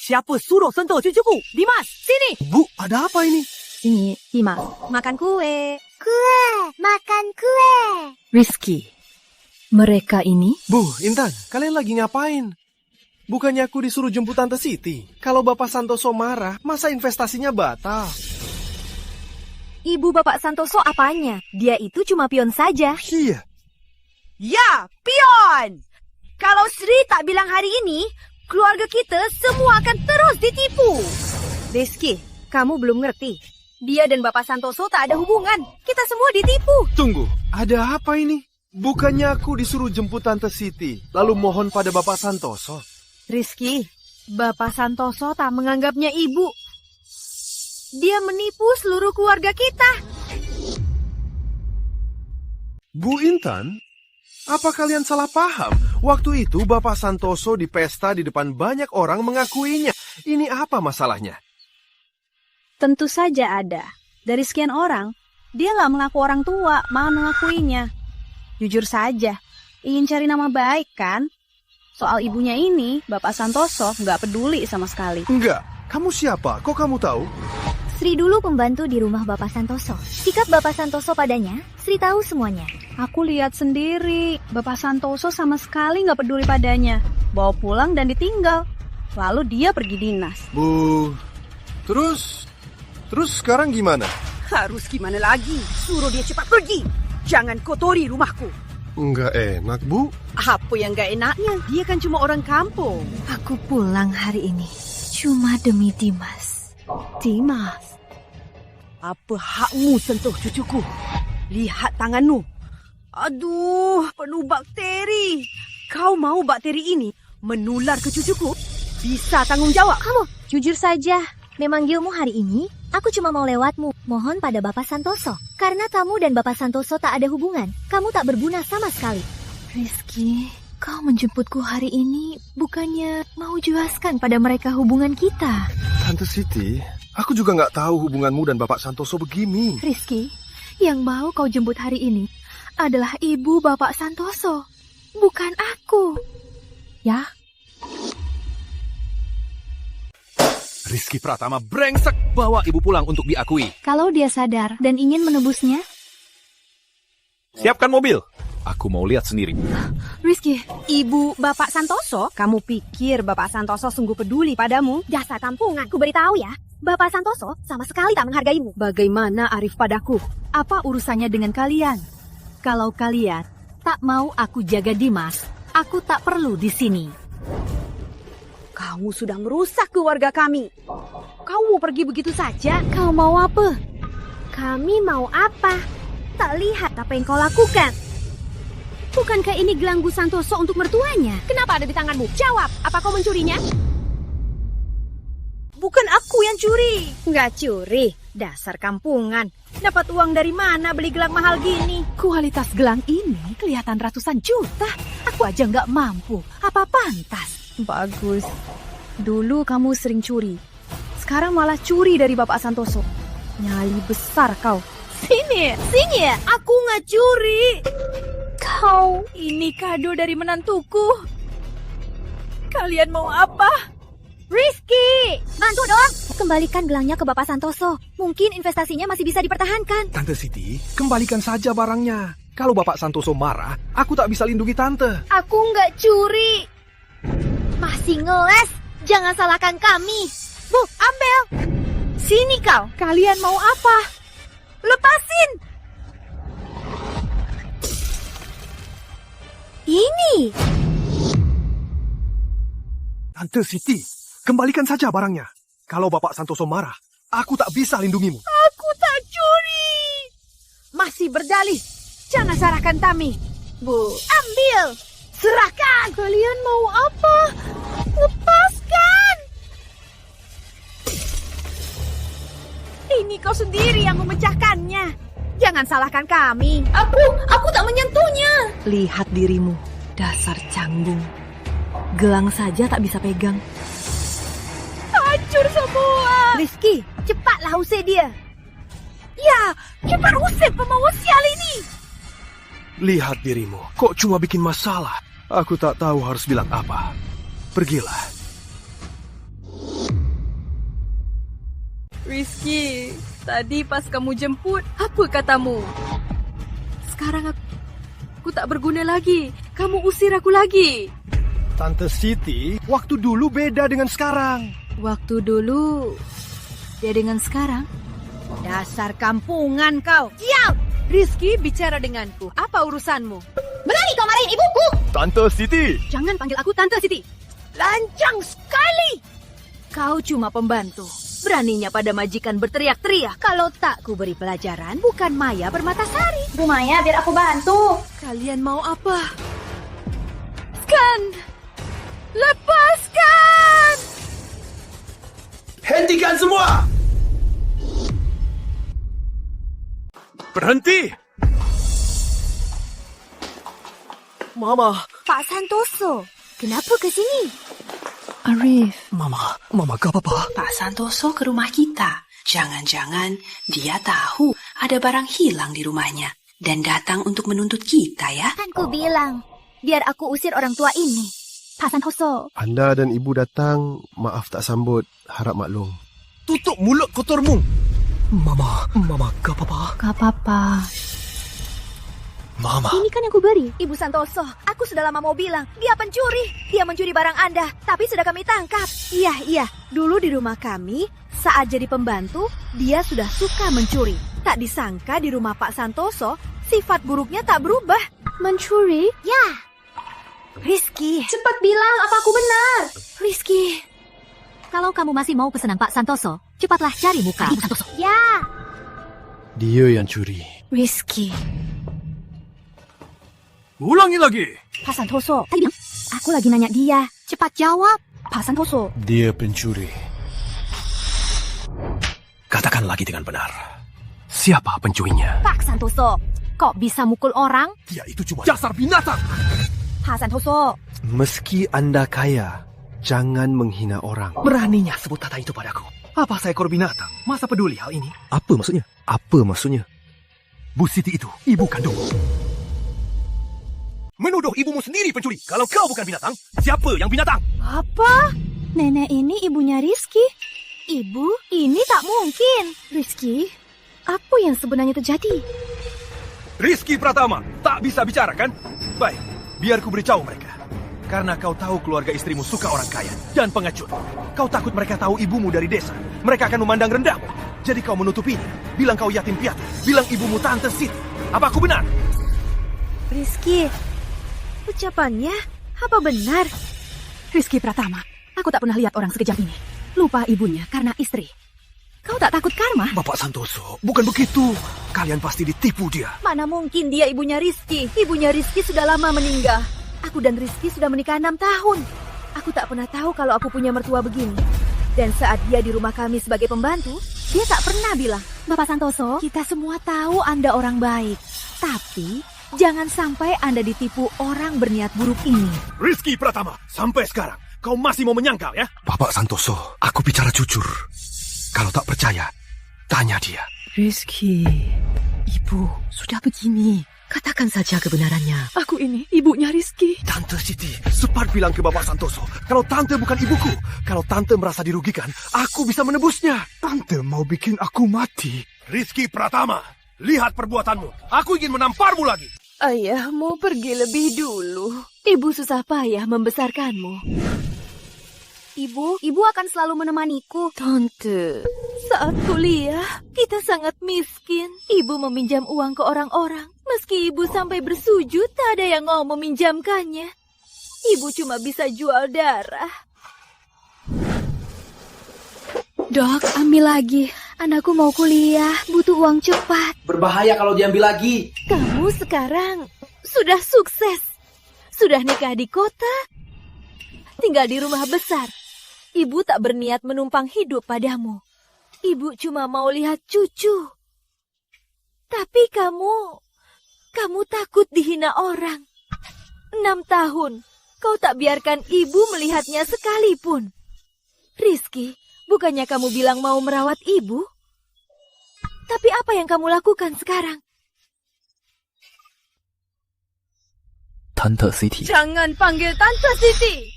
Siapa suruh sentuh cucuku? Dimas, sini. Bu, ada apa ini? Sini, Dimas. Makan kue. Kue, makan kue. Rizky, mereka ini... Bu, Intan, kalian lagi ngapain? Bukannya aku disuruh jemput Tante Siti. Kalau Bapak Santoso marah, masa investasinya batal? Ibu Bapak Santoso apanya? Dia itu cuma pion saja. Iya. Ya, pion! Kalau Sri tak bilang hari ini, keluarga kita semua akan terus ditipu. Rizky, kamu belum ngerti. Dia dan Bapak Santoso tak ada hubungan. Kita semua ditipu. Tunggu, ada apa ini? Bukannya aku disuruh jemput Tante Siti, lalu mohon pada Bapak Santoso. Rizky, Bapak Santoso tak menganggapnya ibu. Dia menipu seluruh keluarga kita. Bu Intan, apa kalian salah paham? Waktu itu Bapak Santoso di pesta di depan banyak orang mengakuinya. Ini apa masalahnya? Tentu saja ada. Dari sekian orang, dia nggak mengaku orang tua, malah mengakuinya. Jujur saja, ingin cari nama baik kan? Soal ibunya ini, Bapak Santoso nggak peduli sama sekali. Enggak, kamu siapa? Kok kamu tahu? Sri dulu pembantu di rumah Bapak Santoso. Sikap Bapak Santoso padanya, Sri tahu semuanya. Aku lihat sendiri, Bapak Santoso sama sekali nggak peduli padanya. Bawa pulang dan ditinggal. Lalu dia pergi dinas. Bu, terus sekarang gimana? Harus gimana lagi? Suruh dia cepat pergi. Jangan kotori rumahku. Enggak enak, Bu. Apa yang gak enaknya? Dia kan cuma orang kampung. Aku pulang hari ini cuma demi Dimas. Dimas? Apa hakmu sentuh cucuku? Lihat tanganmu. Aduh, penuh bakteri. Kau mau bakteri ini menular ke cucuku? Bisa tanggung jawab. Kamu, jujur saja. Memanggilmu hari ini, aku cuma mau lewatmu. Mohon pada Bapak Santoso. Karena kamu dan Bapak Santoso tak ada hubungan. Kamu tak berguna sama sekali. Rizky, kau menjemputku hari ini bukannya mau jelaskan pada mereka hubungan kita. Tante Siti, aku juga nggak tahu hubunganmu dan Bapak Santoso begini. Rizky, yang mau kau jemput hari ini adalah ibu Bapak Santoso, bukan aku. Ya? Rizky Pratama brengsek, bawa ibu pulang untuk diakui. Kalau dia sadar dan ingin menebusnya, Siapkan mobil. Aku mau lihat sendiri. Rizky, Ibu Bapak Santoso, kamu pikir Bapak Santoso sungguh peduli padamu? Dasar kampungan, ku beritahu ya. Bapak Santoso sama sekali tak menghargaimu. Bagaimana Arif padaku? Apa urusannya dengan kalian? Kalau kalian tak mau aku jaga Dimas, aku tak perlu di sini. Kamu sudah merusak keluarga kami. Kamu pergi begitu saja? Kau mau apa? Kami mau apa? Tak lihat apa yang kau lakukan. Bukankah ini gelang Bu Santoso untuk mertuanya? Kenapa ada di tanganmu? Jawab, apa kau mencurinya? Bukan aku yang curi. Nggak curi, dasar kampungan. Dapat uang dari mana beli gelang mahal gini? Kualitas gelang ini kelihatan ratusan juta. Aku aja nggak mampu. Apa pantas? Bagus. Dulu kamu sering curi. Sekarang malah curi dari Bapak Santoso. Nyali besar kau. Sini, aku nggak curi. Kau, ini kado dari menantuku. Kalian mau apa? Rizky, bantu dong. Kembalikan gelangnya ke Bapak Santoso. Mungkin investasinya masih bisa dipertahankan. Tante Siti, kembalikan saja barangnya. Kalau Bapak Santoso marah, aku tak bisa lindungi Tante. Aku nggak curi. Masih ngeles. Jangan salahkan kami. Bu, ambil. Sini kau. Kalian mau apa? Lepasin. Ini. Tante Siti, kembalikan saja barangnya. Kalau Bapak Santoso marah, aku tak bisa lindungimu. Aku tak curi. Masih berdalih. Jangan salahkan kami. Bu, ambil. Serahkan. Kalian mau apa? Lepaskan. Ini kau sendiri yang memecahkannya. Jangan salahkan kami. Aku tak menyentuhnya. Lihat dirimu, dasar canggung. Gelang saja tak bisa pegang. Hancur semua. Rizky, cepatlah usir dia. Ya, cepat usir pembawa sial ini. Lihat dirimu, kok cuma bikin masalah. Aku tak tahu harus bilang apa. Pergilah. Rizky, tadi pas kamu jemput, apa katamu? Sekarang aku tak berguna lagi. Kamu usir aku lagi. Tante Siti, waktu dulu beda dengan sekarang. Waktu dulu dia dengan sekarang. Dasar kampungan kau. Diam! Rizky bicara denganku. Apa urusanmu? Berani kau marahin ibuku? Tante Siti! Jangan panggil aku Tante Siti. Lancang sekali! Kau cuma pembantu. Beraninya pada majikan berteriak-teriak. Kalau tak ku beri pelajaran, bukan Maya bermata sari. Bu Maya, biar aku bantu. Kalian mau apa? Lepaskan! Hentikan semua! Berhenti! Mama. Pak Santoso, kenapa ke sini? Arif. Mama gak apa-apa? Pak Santoso ke rumah kita. Jangan-jangan dia tahu ada barang hilang di rumahnya dan datang untuk menuntut kita ya. Kan ku bilang, biar aku usir orang tua ini. Pak Santoso. Anda dan ibu datang, maaf tak sambut, harap maklum. Tutup mulut kotormu. Mama gak apa-apa? Gak apa-apa. Mama. Ini kan yang ku beri. Ibu Santoso, aku sudah lama mau bilang, dia pencuri. Dia mencuri barang Anda, tapi sudah kami tangkap. Iya. Dulu di rumah kami, saat jadi pembantu, dia sudah suka mencuri. Tak disangka di rumah Pak Santoso, sifat buruknya tak berubah. Mencuri? Ya. Rizky. Cepat bilang apa aku benar. Rizky. Kalau kamu masih mau pesanan Pak Santoso, cepatlah cari muka Ibu Santoso. Ya. Dia yang curi. Rizky. Ulangi lagi. Pak Santoso, tadi bilang, aku lagi nanya dia. Cepat jawab. Pak Santoso. Dia pencuri. Katakan lagi dengan benar. Siapa pencurinya? Pak Santoso, kok bisa mukul orang? Dia itu cuma dasar binatang. Pak Santoso. Meski Anda kaya, jangan menghina orang. Beraninya sebut kata itu padaku. Apa seekor binatang? Masa peduli hal ini? Apa maksudnya? Apa maksudnya? Bu Siti itu ibu kandungmu. Menuduh ibumu sendiri pencuri. Kalau kau bukan binatang, siapa yang binatang? Apa? Nenek ini ibunya Rizky? Ibu, ini tak mungkin. Rizky, apa yang sebenarnya terjadi? Rizky Pratama, tak bisa bicara kan? Baik, biar ku beritahu mereka. Karena kau tahu keluarga istrimu suka orang kaya dan pengecut. Kau takut mereka tahu ibumu dari desa. Mereka akan memandang rendahmu. Jadi kau menutupinya. Bilang kau yatim piatu. Bilang ibumu Tante Siti. Apa aku benar? Rizky, ucapannya apa benar? Rizky Pratama, aku tak pernah lihat orang sekejam ini. Lupa ibunya karena istri. Kau tak takut karma? Bapak Santoso, bukan begitu. Kalian pasti ditipu dia. Mana mungkin dia ibunya Rizky. Ibunya Rizky sudah lama meninggal. Aku dan Rizky sudah menikah 6 tahun. Aku tak pernah tahu kalau aku punya mertua begini. Dan saat dia di rumah kami sebagai pembantu, dia tak pernah bilang, Bapak Santoso, kita semua tahu Anda orang baik. Tapi jangan sampai Anda ditipu orang berniat buruk ini. Rizky Pratama, sampai sekarang kau masih mau menyangkal ya? Bapak Santoso, aku bicara jujur. Kalau tak percaya, tanya dia. Rizky, ibu sudah begini. Katakan saja kebenarannya. Aku ini ibunya Rizky. Tante Siti, cepat bilang ke Bapak Santoso. Kalau Tante bukan ibuku, kalau Tante merasa dirugikan, aku bisa menebusnya. Tante mau bikin aku mati. Rizky Pratama, lihat perbuatanmu. Aku ingin menamparmu lagi. Ayahmu pergi lebih dulu. Ibu susah payah membesarkanmu. Ibu akan selalu menemaniku. Tante, saat kuliah, kita sangat miskin. Ibu meminjam uang ke orang-orang. Meski ibu sampai bersujud, tak ada yang mau meminjamkannya. Ibu cuma bisa jual darah. Dok, ambil lagi. Anakku mau kuliah, butuh uang cepat. Berbahaya kalau diambil lagi. Kamu sekarang sudah sukses. Sudah nikah di kota. Tinggal di rumah besar. Ibu tak berniat menumpang hidup padamu. Ibu cuma mau lihat cucu. Tapi kamu takut dihina orang. 6 tahun, kau tak biarkan ibu melihatnya sekalipun. Rizky, bukannya kamu bilang mau merawat ibu? Tapi apa yang kamu lakukan sekarang? Tante Siti. Jangan panggil Tante Siti.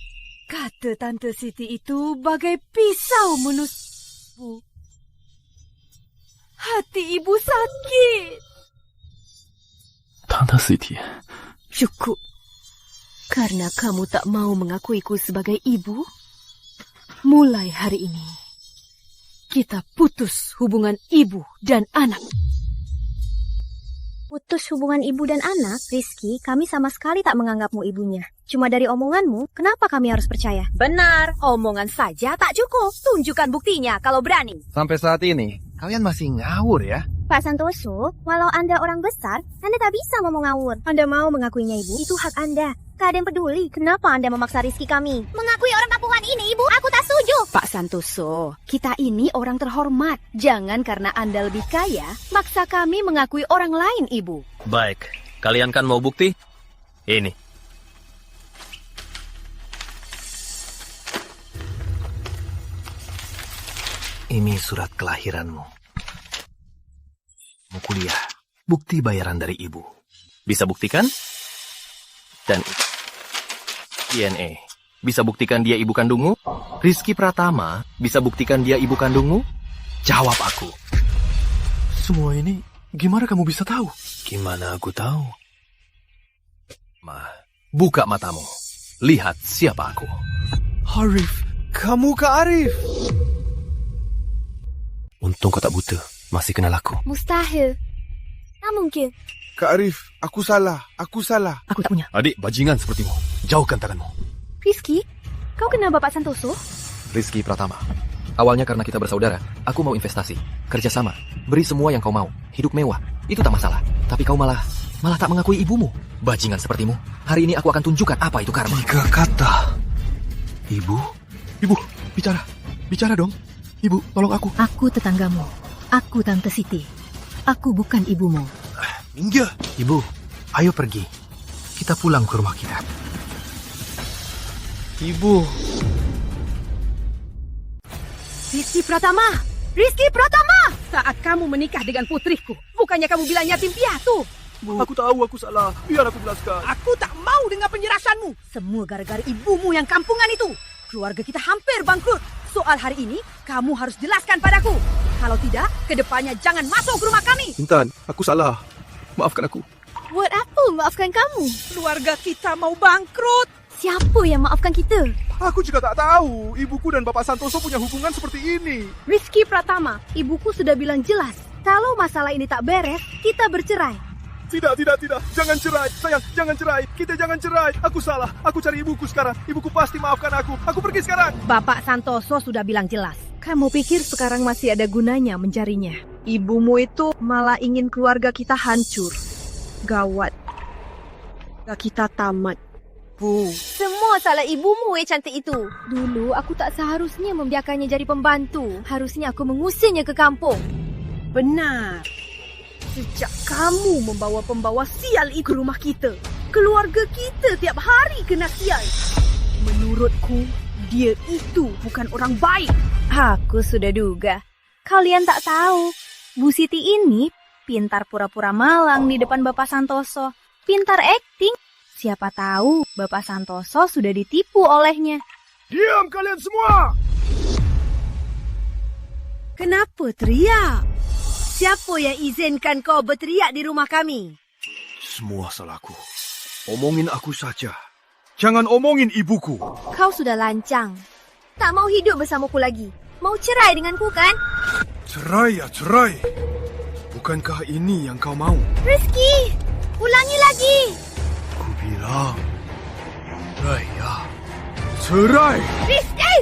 Kata Tante Siti itu bagai pisau menusuk. Hati ibu sakit. Tante Siti. Cukup. Karena kamu tak mau mengakuiku sebagai ibu, mulai hari ini, kita putus hubungan ibu dan anak. Putus hubungan ibu dan anak, Rizky, kami sama sekali tak menganggapmu ibunya. Cuma dari omonganmu, kenapa kami harus percaya? Benar, omongan saja tak cukup. Tunjukkan buktinya kalau berani. Sampai saat ini, kalian masih ngawur ya? Pak Santoso, walau Anda orang besar, Anda tak bisa ngomong ngawur. Anda mau mengakuinya ibu, itu hak Anda. Tak ada yang peduli. Kenapa Anda memaksa Rizky kami? Mengakui orang kampungan ini, ibu, aku tak setuju. Pak Santoso, kita ini orang terhormat. Jangan karena Anda lebih kaya, maksa kami mengakui orang lain, ibu. Baik, kalian kan mau bukti? Ini. Ini surat kelahiranmu. Mau kuliah, bukti bayaran dari ibu. Bisa buktikan? Dan DNA, bisa buktikan dia ibu kandungmu? Rizky Pratama, bisa buktikan dia ibu kandungmu? Jawab aku. Semua ini, gimana kamu bisa tahu? Gimana aku tahu? Ma, buka matamu. Lihat siapa aku. Arif, kamu Kak Arif. Untung kau tak buta, masih kenal aku. Mustahil. Tak mungkin. Kak Arif, aku salah. Aku tak punya. Adik, bajingan sepertimu. Jauhkan tanganmu. Rizky, kau kenal Bapak Santoso? Rizky Pratama. Awalnya karena kita bersaudara, aku mau investasi, kerjasama, beri semua yang kau mau, hidup mewah, itu tak masalah. Tapi kau malah tak mengakui ibumu. Bajingan sepertimu. Hari ini aku akan tunjukkan apa itu karma. 3 kata. Ibu, bicara dong. Ibu, tolong aku. Aku tetanggamu. Aku Tante Siti. Aku bukan ibumu. Minggir. Ibu, ayo pergi. Kita pulang ke rumah kita. Ibu. Rizky Pratama! Rizky Pratama! Saat kamu menikah dengan putriku, bukannya kamu bilang yatim piatu. Bu, aku tahu aku salah. Biar aku jelaskan. Aku tak mau dengar penjelasanmu. Semua gara-gara ibumu yang kampungan itu. Keluarga kita hampir bangkrut. Soal hari ini, kamu harus jelaskan padaku. Kalau tidak, kedepannya jangan masuk ke rumah kami. Intan, aku salah. Maafkan aku. Buat apa maafkan kamu? Keluarga kita mau bangkrut. Siapa yang maafkan kita? Aku juga tak tahu. Ibuku dan Bapak Santoso punya hubungan seperti ini. Rizky Pratama, ibuku sudah bilang jelas. Kalau masalah ini tak beres, kita bercerai. Tidak. Jangan cerai. Sayang, jangan cerai. Kita jangan cerai. Aku salah. Aku cari ibuku sekarang. Ibuku pasti maafkan aku. Aku pergi sekarang. Bapak Santoso sudah bilang jelas. Kamu pikir sekarang masih ada gunanya mencarinya? Ibumu itu malah ingin keluarga kita hancur. Gawat. Kita tamat. Bu. Semua salah ibumu cantik itu. Dulu aku tak seharusnya membiarkannya jadi pembantu. Harusnya aku mengusirnya ke kampung. Benar. Sejak kamu membawa pembawa sial itu ke rumah kita, keluarga kita tiap hari kena sial. Menurutku, dia itu bukan orang baik. Aku sudah duga. Kalian tak tahu, Bu Siti ini pintar pura-pura malang di depan Bapak Santoso. Pintar akting. Siapa tahu Bapak Santoso sudah ditipu olehnya. Diam kalian semua! Kenapa teriak? Siapa yang izinkan kau berteriak di rumah kami? Semua salahku. Omongin aku saja. Jangan omongin ibuku. Kau sudah lancang. Tak mau hidup bersamaku lagi. Mau cerai denganku kan? Cerai ya cerai. Bukankah ini yang kau mau? Rizky, ulangi lagi. Ku bilang. Raya. Cerai. Rizky!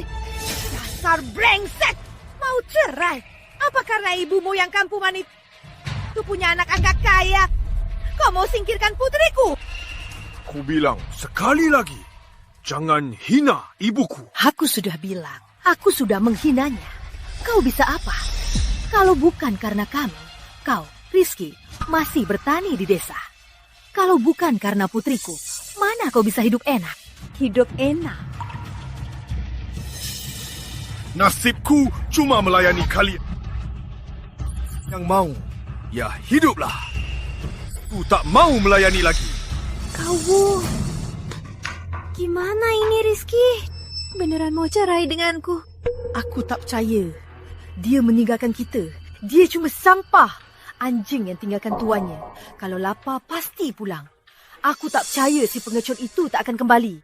Dasar brengsek. Mau cerai? Apa karena ibumu yang kampungan itu punya anak angkat kaya? Kau mau singkirkan putriku? Ku bilang sekali lagi, jangan hina ibuku. Aku sudah bilang, aku sudah menghinanya. Kau bisa apa? Kalau bukan karena kami, kau, Rizky, masih bertani di desa. Kalau bukan karena putriku, mana kau bisa hidup enak? Hidup enak? Nasibku cuma melayani kalian. Yang mau, ya hiduplah. Ku tak mau melayani lagi. Kau, Bu. Gimana ini, Rizky? Beneran mau cerai denganku? Aku tak percaya. Dia meninggalkan kita. Dia cuma sampah. Anjing yang tinggalkan tuannya. Kalau lapar, pasti pulang. Aku tak percaya si pengecut itu tak akan kembali.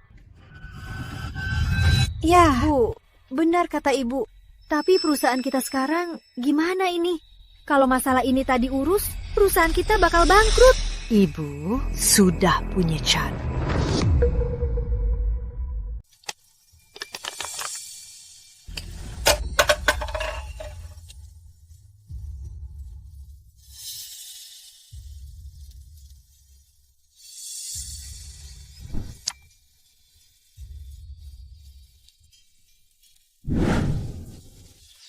Ya, Bu, benar kata Ibu. Tapi perusahaan kita sekarang gimana ini? Kalau masalah ini tadi urus, perusahaan kita bakal bangkrut. Ibu sudah punya cara.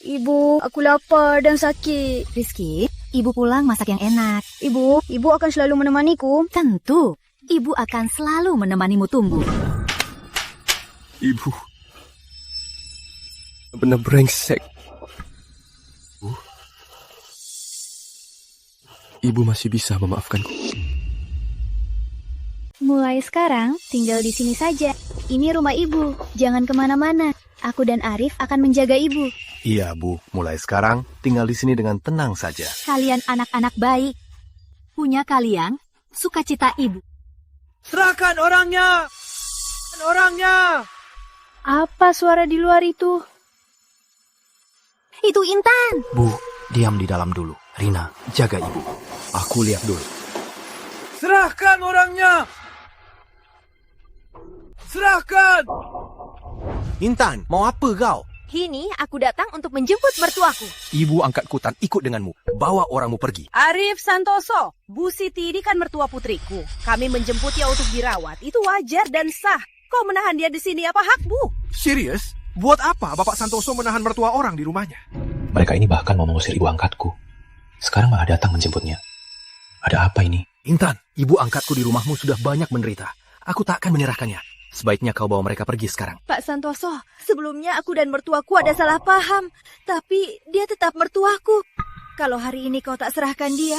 Ibu, aku lapar dan sakit. Rizky, Ibu pulang masak yang enak. Ibu akan selalu menemaniku. Tentu, Ibu akan selalu menemanimu tumbuh. Ibu, benar brengsek. Ibu masih bisa memaafkanku. Mulai sekarang, tinggal di sini saja. Ini rumah Ibu, jangan kemana-mana. Aku dan Arif akan menjaga Ibu. Iya, Bu. Mulai sekarang, tinggal di sini dengan tenang saja. Kalian anak-anak baik. Punya kalian sukacita Ibu. Serahkan orangnya! Orangnya! Apa suara di luar itu? Itu Intan. Bu, diam di dalam dulu. Rina, jaga Ibu. Aku lihat dulu. Serahkan orangnya! Serahkan! Intan, mau apa kau? Kini aku datang untuk menjemput mertuaku. Ibu angkatku tak ikut denganmu. Bawa orangmu pergi. Arif Santoso, Bu Siti ini kan mertua putriku. Kami menjemputnya untuk dirawat. Itu wajar dan sah. Kau menahan dia di sini, apa hak, Bu? Serius? Buat apa Bapak Santoso menahan mertua orang di rumahnya? Mereka ini bahkan mau mengusir ibu angkatku. Sekarang malah datang menjemputnya. Ada apa ini? Intan, ibu angkatku di rumahmu sudah banyak menderita. Aku tak akan menyerahkannya. Sebaiknya kau bawa mereka pergi sekarang. Pak Santoso, sebelumnya aku dan mertuaku ada salah paham. Tapi dia tetap mertuaku. Kalau hari ini kau tak serahkan dia,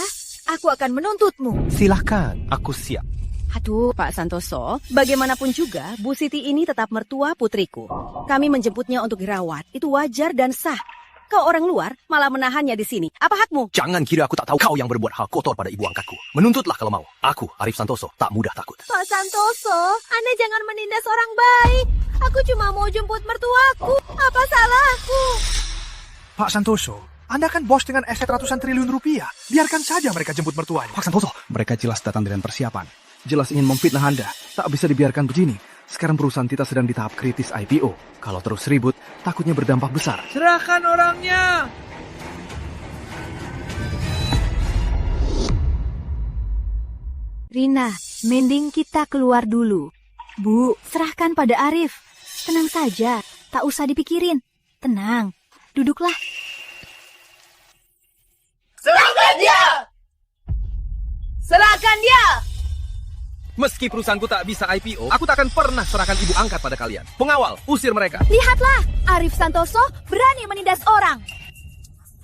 aku akan menuntutmu. Silahkan, aku siap. Aduh, Pak Santoso, bagaimanapun juga, Bu Siti ini tetap mertua putriku. Kami menjemputnya untuk dirawat. Itu wajar dan sah. Kau orang luar malah menahannya di sini. Apa hakmu? Jangan kira aku tak tahu kau yang berbuat hal kotor pada ibu angkatku. Menuntutlah kalau mau. Aku, Arif Santoso, tak mudah takut. Pak Santoso, Anda jangan menindas orang baik. Aku cuma mau jemput mertuaku. Apa salahku? Pak Santoso, Anda kan bos dengan aset ratusan triliun rupiah. Biarkan saja mereka jemput mertuanya. Pak Santoso, mereka jelas datang dengan persiapan. Jelas ingin memfitnah Anda. Tak bisa dibiarkan begini. Sekarang perusahaan kita sedang di tahap kritis IPO. Kalau terus ribut, takutnya berdampak besar. Serahkan orangnya! Rina, mending kita keluar dulu. Bu, serahkan pada Arif. Tenang saja, tak usah dipikirin. Tenang, duduklah. Serahkan dia! Serahkan dia! Meski perusahaanku tak bisa IPO, aku tak akan pernah serahkan ibu angkat pada kalian. Pengawal, usir mereka. Lihatlah, Arif Santoso berani menindas orang.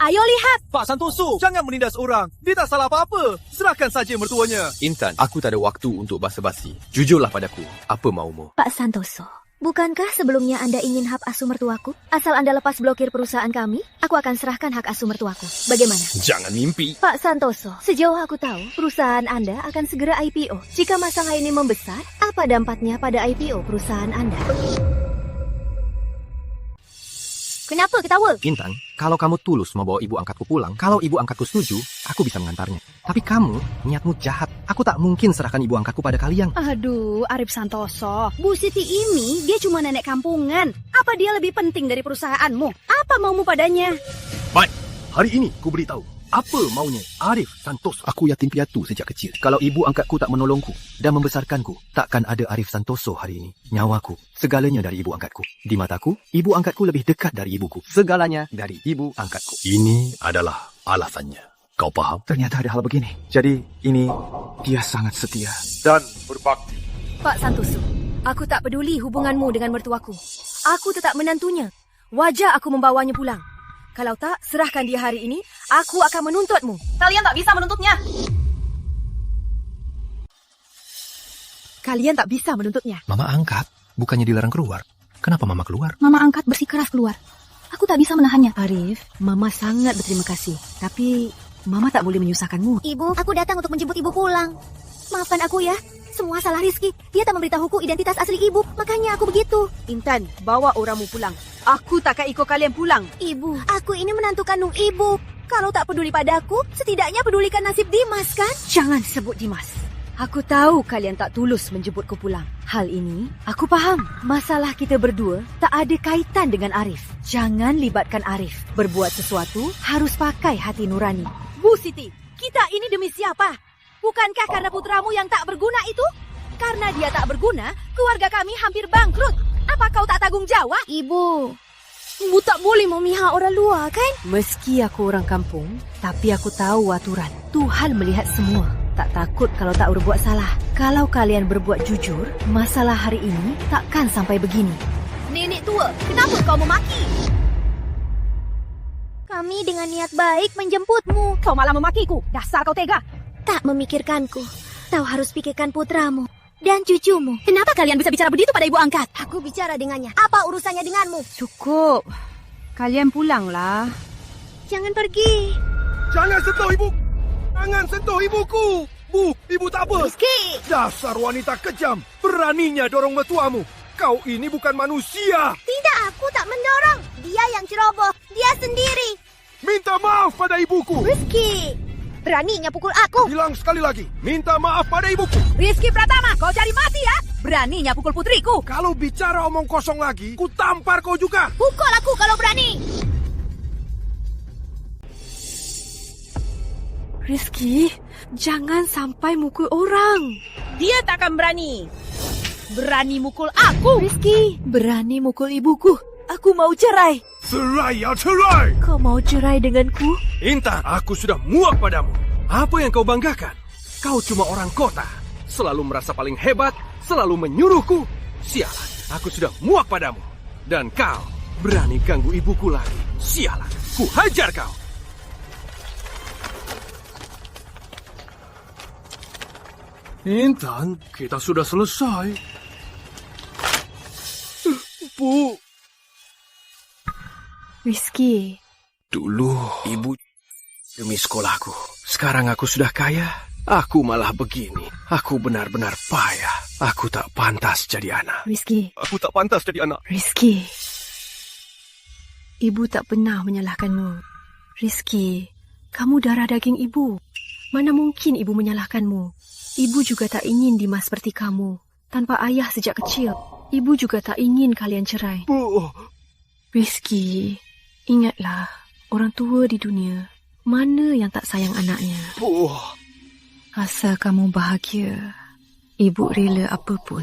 Ayo lihat. Pak Santoso, jangan menindas orang. Dia tak salah apa-apa. Serahkan saja mertuanya. Intan, aku tak ada waktu untuk basa-basi. Jujurlah padaku, apa maumu? Pak Santoso, bukankah sebelumnya Anda ingin hak asuh mertuaku? Asal Anda lepas blokir perusahaan kami, aku akan serahkan hak asuh mertuaku. Bagaimana? Jangan mimpi. Pak Santoso, sejauh aku tahu, perusahaan Anda akan segera IPO. Jika masalah ini membesar, apa dampaknya pada IPO perusahaan Anda? Kenapa ketawa? Intan, kalau kamu tulus mau bawa ibu angkatku pulang, kalau ibu angkatku setuju, aku bisa mengantarnya. Tapi kamu, niatmu jahat. Aku tak mungkin serahkan ibu angkatku pada kalian. Aduh, Arif Santoso. Bu Siti ini, dia cuma nenek kampungan. Apa dia lebih penting dari perusahaanmu? Apa maumu padanya? Baik, hari ini ku beritahu. Apa maunya Arif Santoso? Aku yatim piatu sejak kecil. Kalau ibu angkatku tak menolongku dan membesarkanku, takkan ada Arif Santoso hari ini. Nyawaku, segalanya dari ibu angkatku. Di mataku, ibu angkatku lebih dekat dari ibuku. Segalanya dari ibu angkatku. Ini adalah alasannya. Kau paham? Ternyata ada hal begini. Jadi ini dia sangat setia dan berbakti. Pak Santoso, aku tak peduli hubunganmu dengan mertuaku. Aku tetap menantunya. Wajar aku membawanya pulang. Kalau tak, serahkan dia hari ini, aku akan menuntutmu. Kalian tak bisa menuntutnya. Kalian tak bisa menuntutnya. Mama angkat, bukannya dilarang keluar. Kenapa Mama keluar? Mama angkat bersikeras keluar. Aku tak bisa menahannya. Arif, Mama sangat berterima kasih. Tapi Mama tak boleh menyusahkanmu. Ibu, aku datang untuk menjemput Ibu pulang. Maafkan aku ya. Semua salah Rizky. Dia tak memberitahuku identitas asli ibu, makanya aku begitu. Intan, bawa orangmu pulang. Aku takkan ikut kalian pulang. Ibu, aku ini menantu kandung ibu. Kalau tak peduli padaku, setidaknya pedulikan nasib Dimas, kan? Jangan sebut Dimas. Aku tahu kalian tak tulus menjemputku pulang. Hal ini, aku faham. Masalah kita berdua tak ada kaitan dengan Arif. Jangan libatkan Arif. Berbuat sesuatu harus pakai hati nurani. Bu Siti, kita ini demi siapa? Bukankah karena putramu yang tak berguna itu? Karena dia tak berguna, keluarga kami hampir bangkrut. Apa kau tak tanggung jawab? Ibu tak boleh memihak orang luar, kan? Meski aku orang kampung, tapi aku tahu aturan. Tuhan melihat semua. Tak takut kalau tak berbuat salah. Kalau kalian berbuat jujur, masalah hari ini takkan sampai begini. Nenek tua, kenapa kau memaki? Kami dengan niat baik menjemputmu. Kau malah memakiku. Dasar kau tega. Tak memikirkanku. Kau harus pikirkan putramu dan cucumu. Kenapa kalian bisa bicara begitu pada ibu angkat? Aku bicara dengannya. Apa urusannya denganmu? Cukup. Kalian pulanglah. Jangan pergi. Jangan sentuh ibu. Jangan sentuh ibuku. Bu, ibu tak apa. Rizky. Dasar wanita kejam. Beraninya dorong mertuamu. Kau ini bukan manusia. Tidak, aku tak mendorong. Dia yang ceroboh. Dia sendiri. Minta maaf pada ibuku. Rizky. Beraninya pukul aku. Bilang sekali lagi. Minta maaf pada ibuku. Rizky Pratama, kau cari mati ya? Beraninya pukul putriku. Kalau bicara omong kosong lagi, ku tampar kau juga. Pukul aku kalau berani. Rizky, jangan sampai mukul orang. Dia takkan berani. Berani mukul aku. Rizky, berani mukul ibuku. Aku mau cerai. Cerai ya cerai. Kau mau cerai denganku? Intan, aku sudah muak padamu. Apa yang kau banggakan? Kau cuma orang kota. Selalu merasa paling hebat. Selalu menyuruhku. Sialan, aku sudah muak padamu. Dan kau berani ganggu ibuku lagi. Sialan, ku hajar kau. Intan, kita sudah selesai. Bu. Rizky. Dulu ibu demi sekolahku. Sekarang aku sudah kaya. Aku malah begini. Aku benar-benar payah. Aku tak pantas jadi anak. Rizky. Aku tak pantas jadi anak. Rizky. Ibu tak pernah menyalahkanmu. Rizky, kamu darah daging ibu. Mana mungkin ibu menyalahkanmu? Ibu juga tak ingin Dimas seperti kamu. Tanpa ayah sejak kecil. Ibu juga tak ingin kalian cerai. Bu. Rizky, ingatlah, orang tua di dunia, mana yang tak sayang anaknya? Bu. Asal kamu bahagia, ibu rela apapun.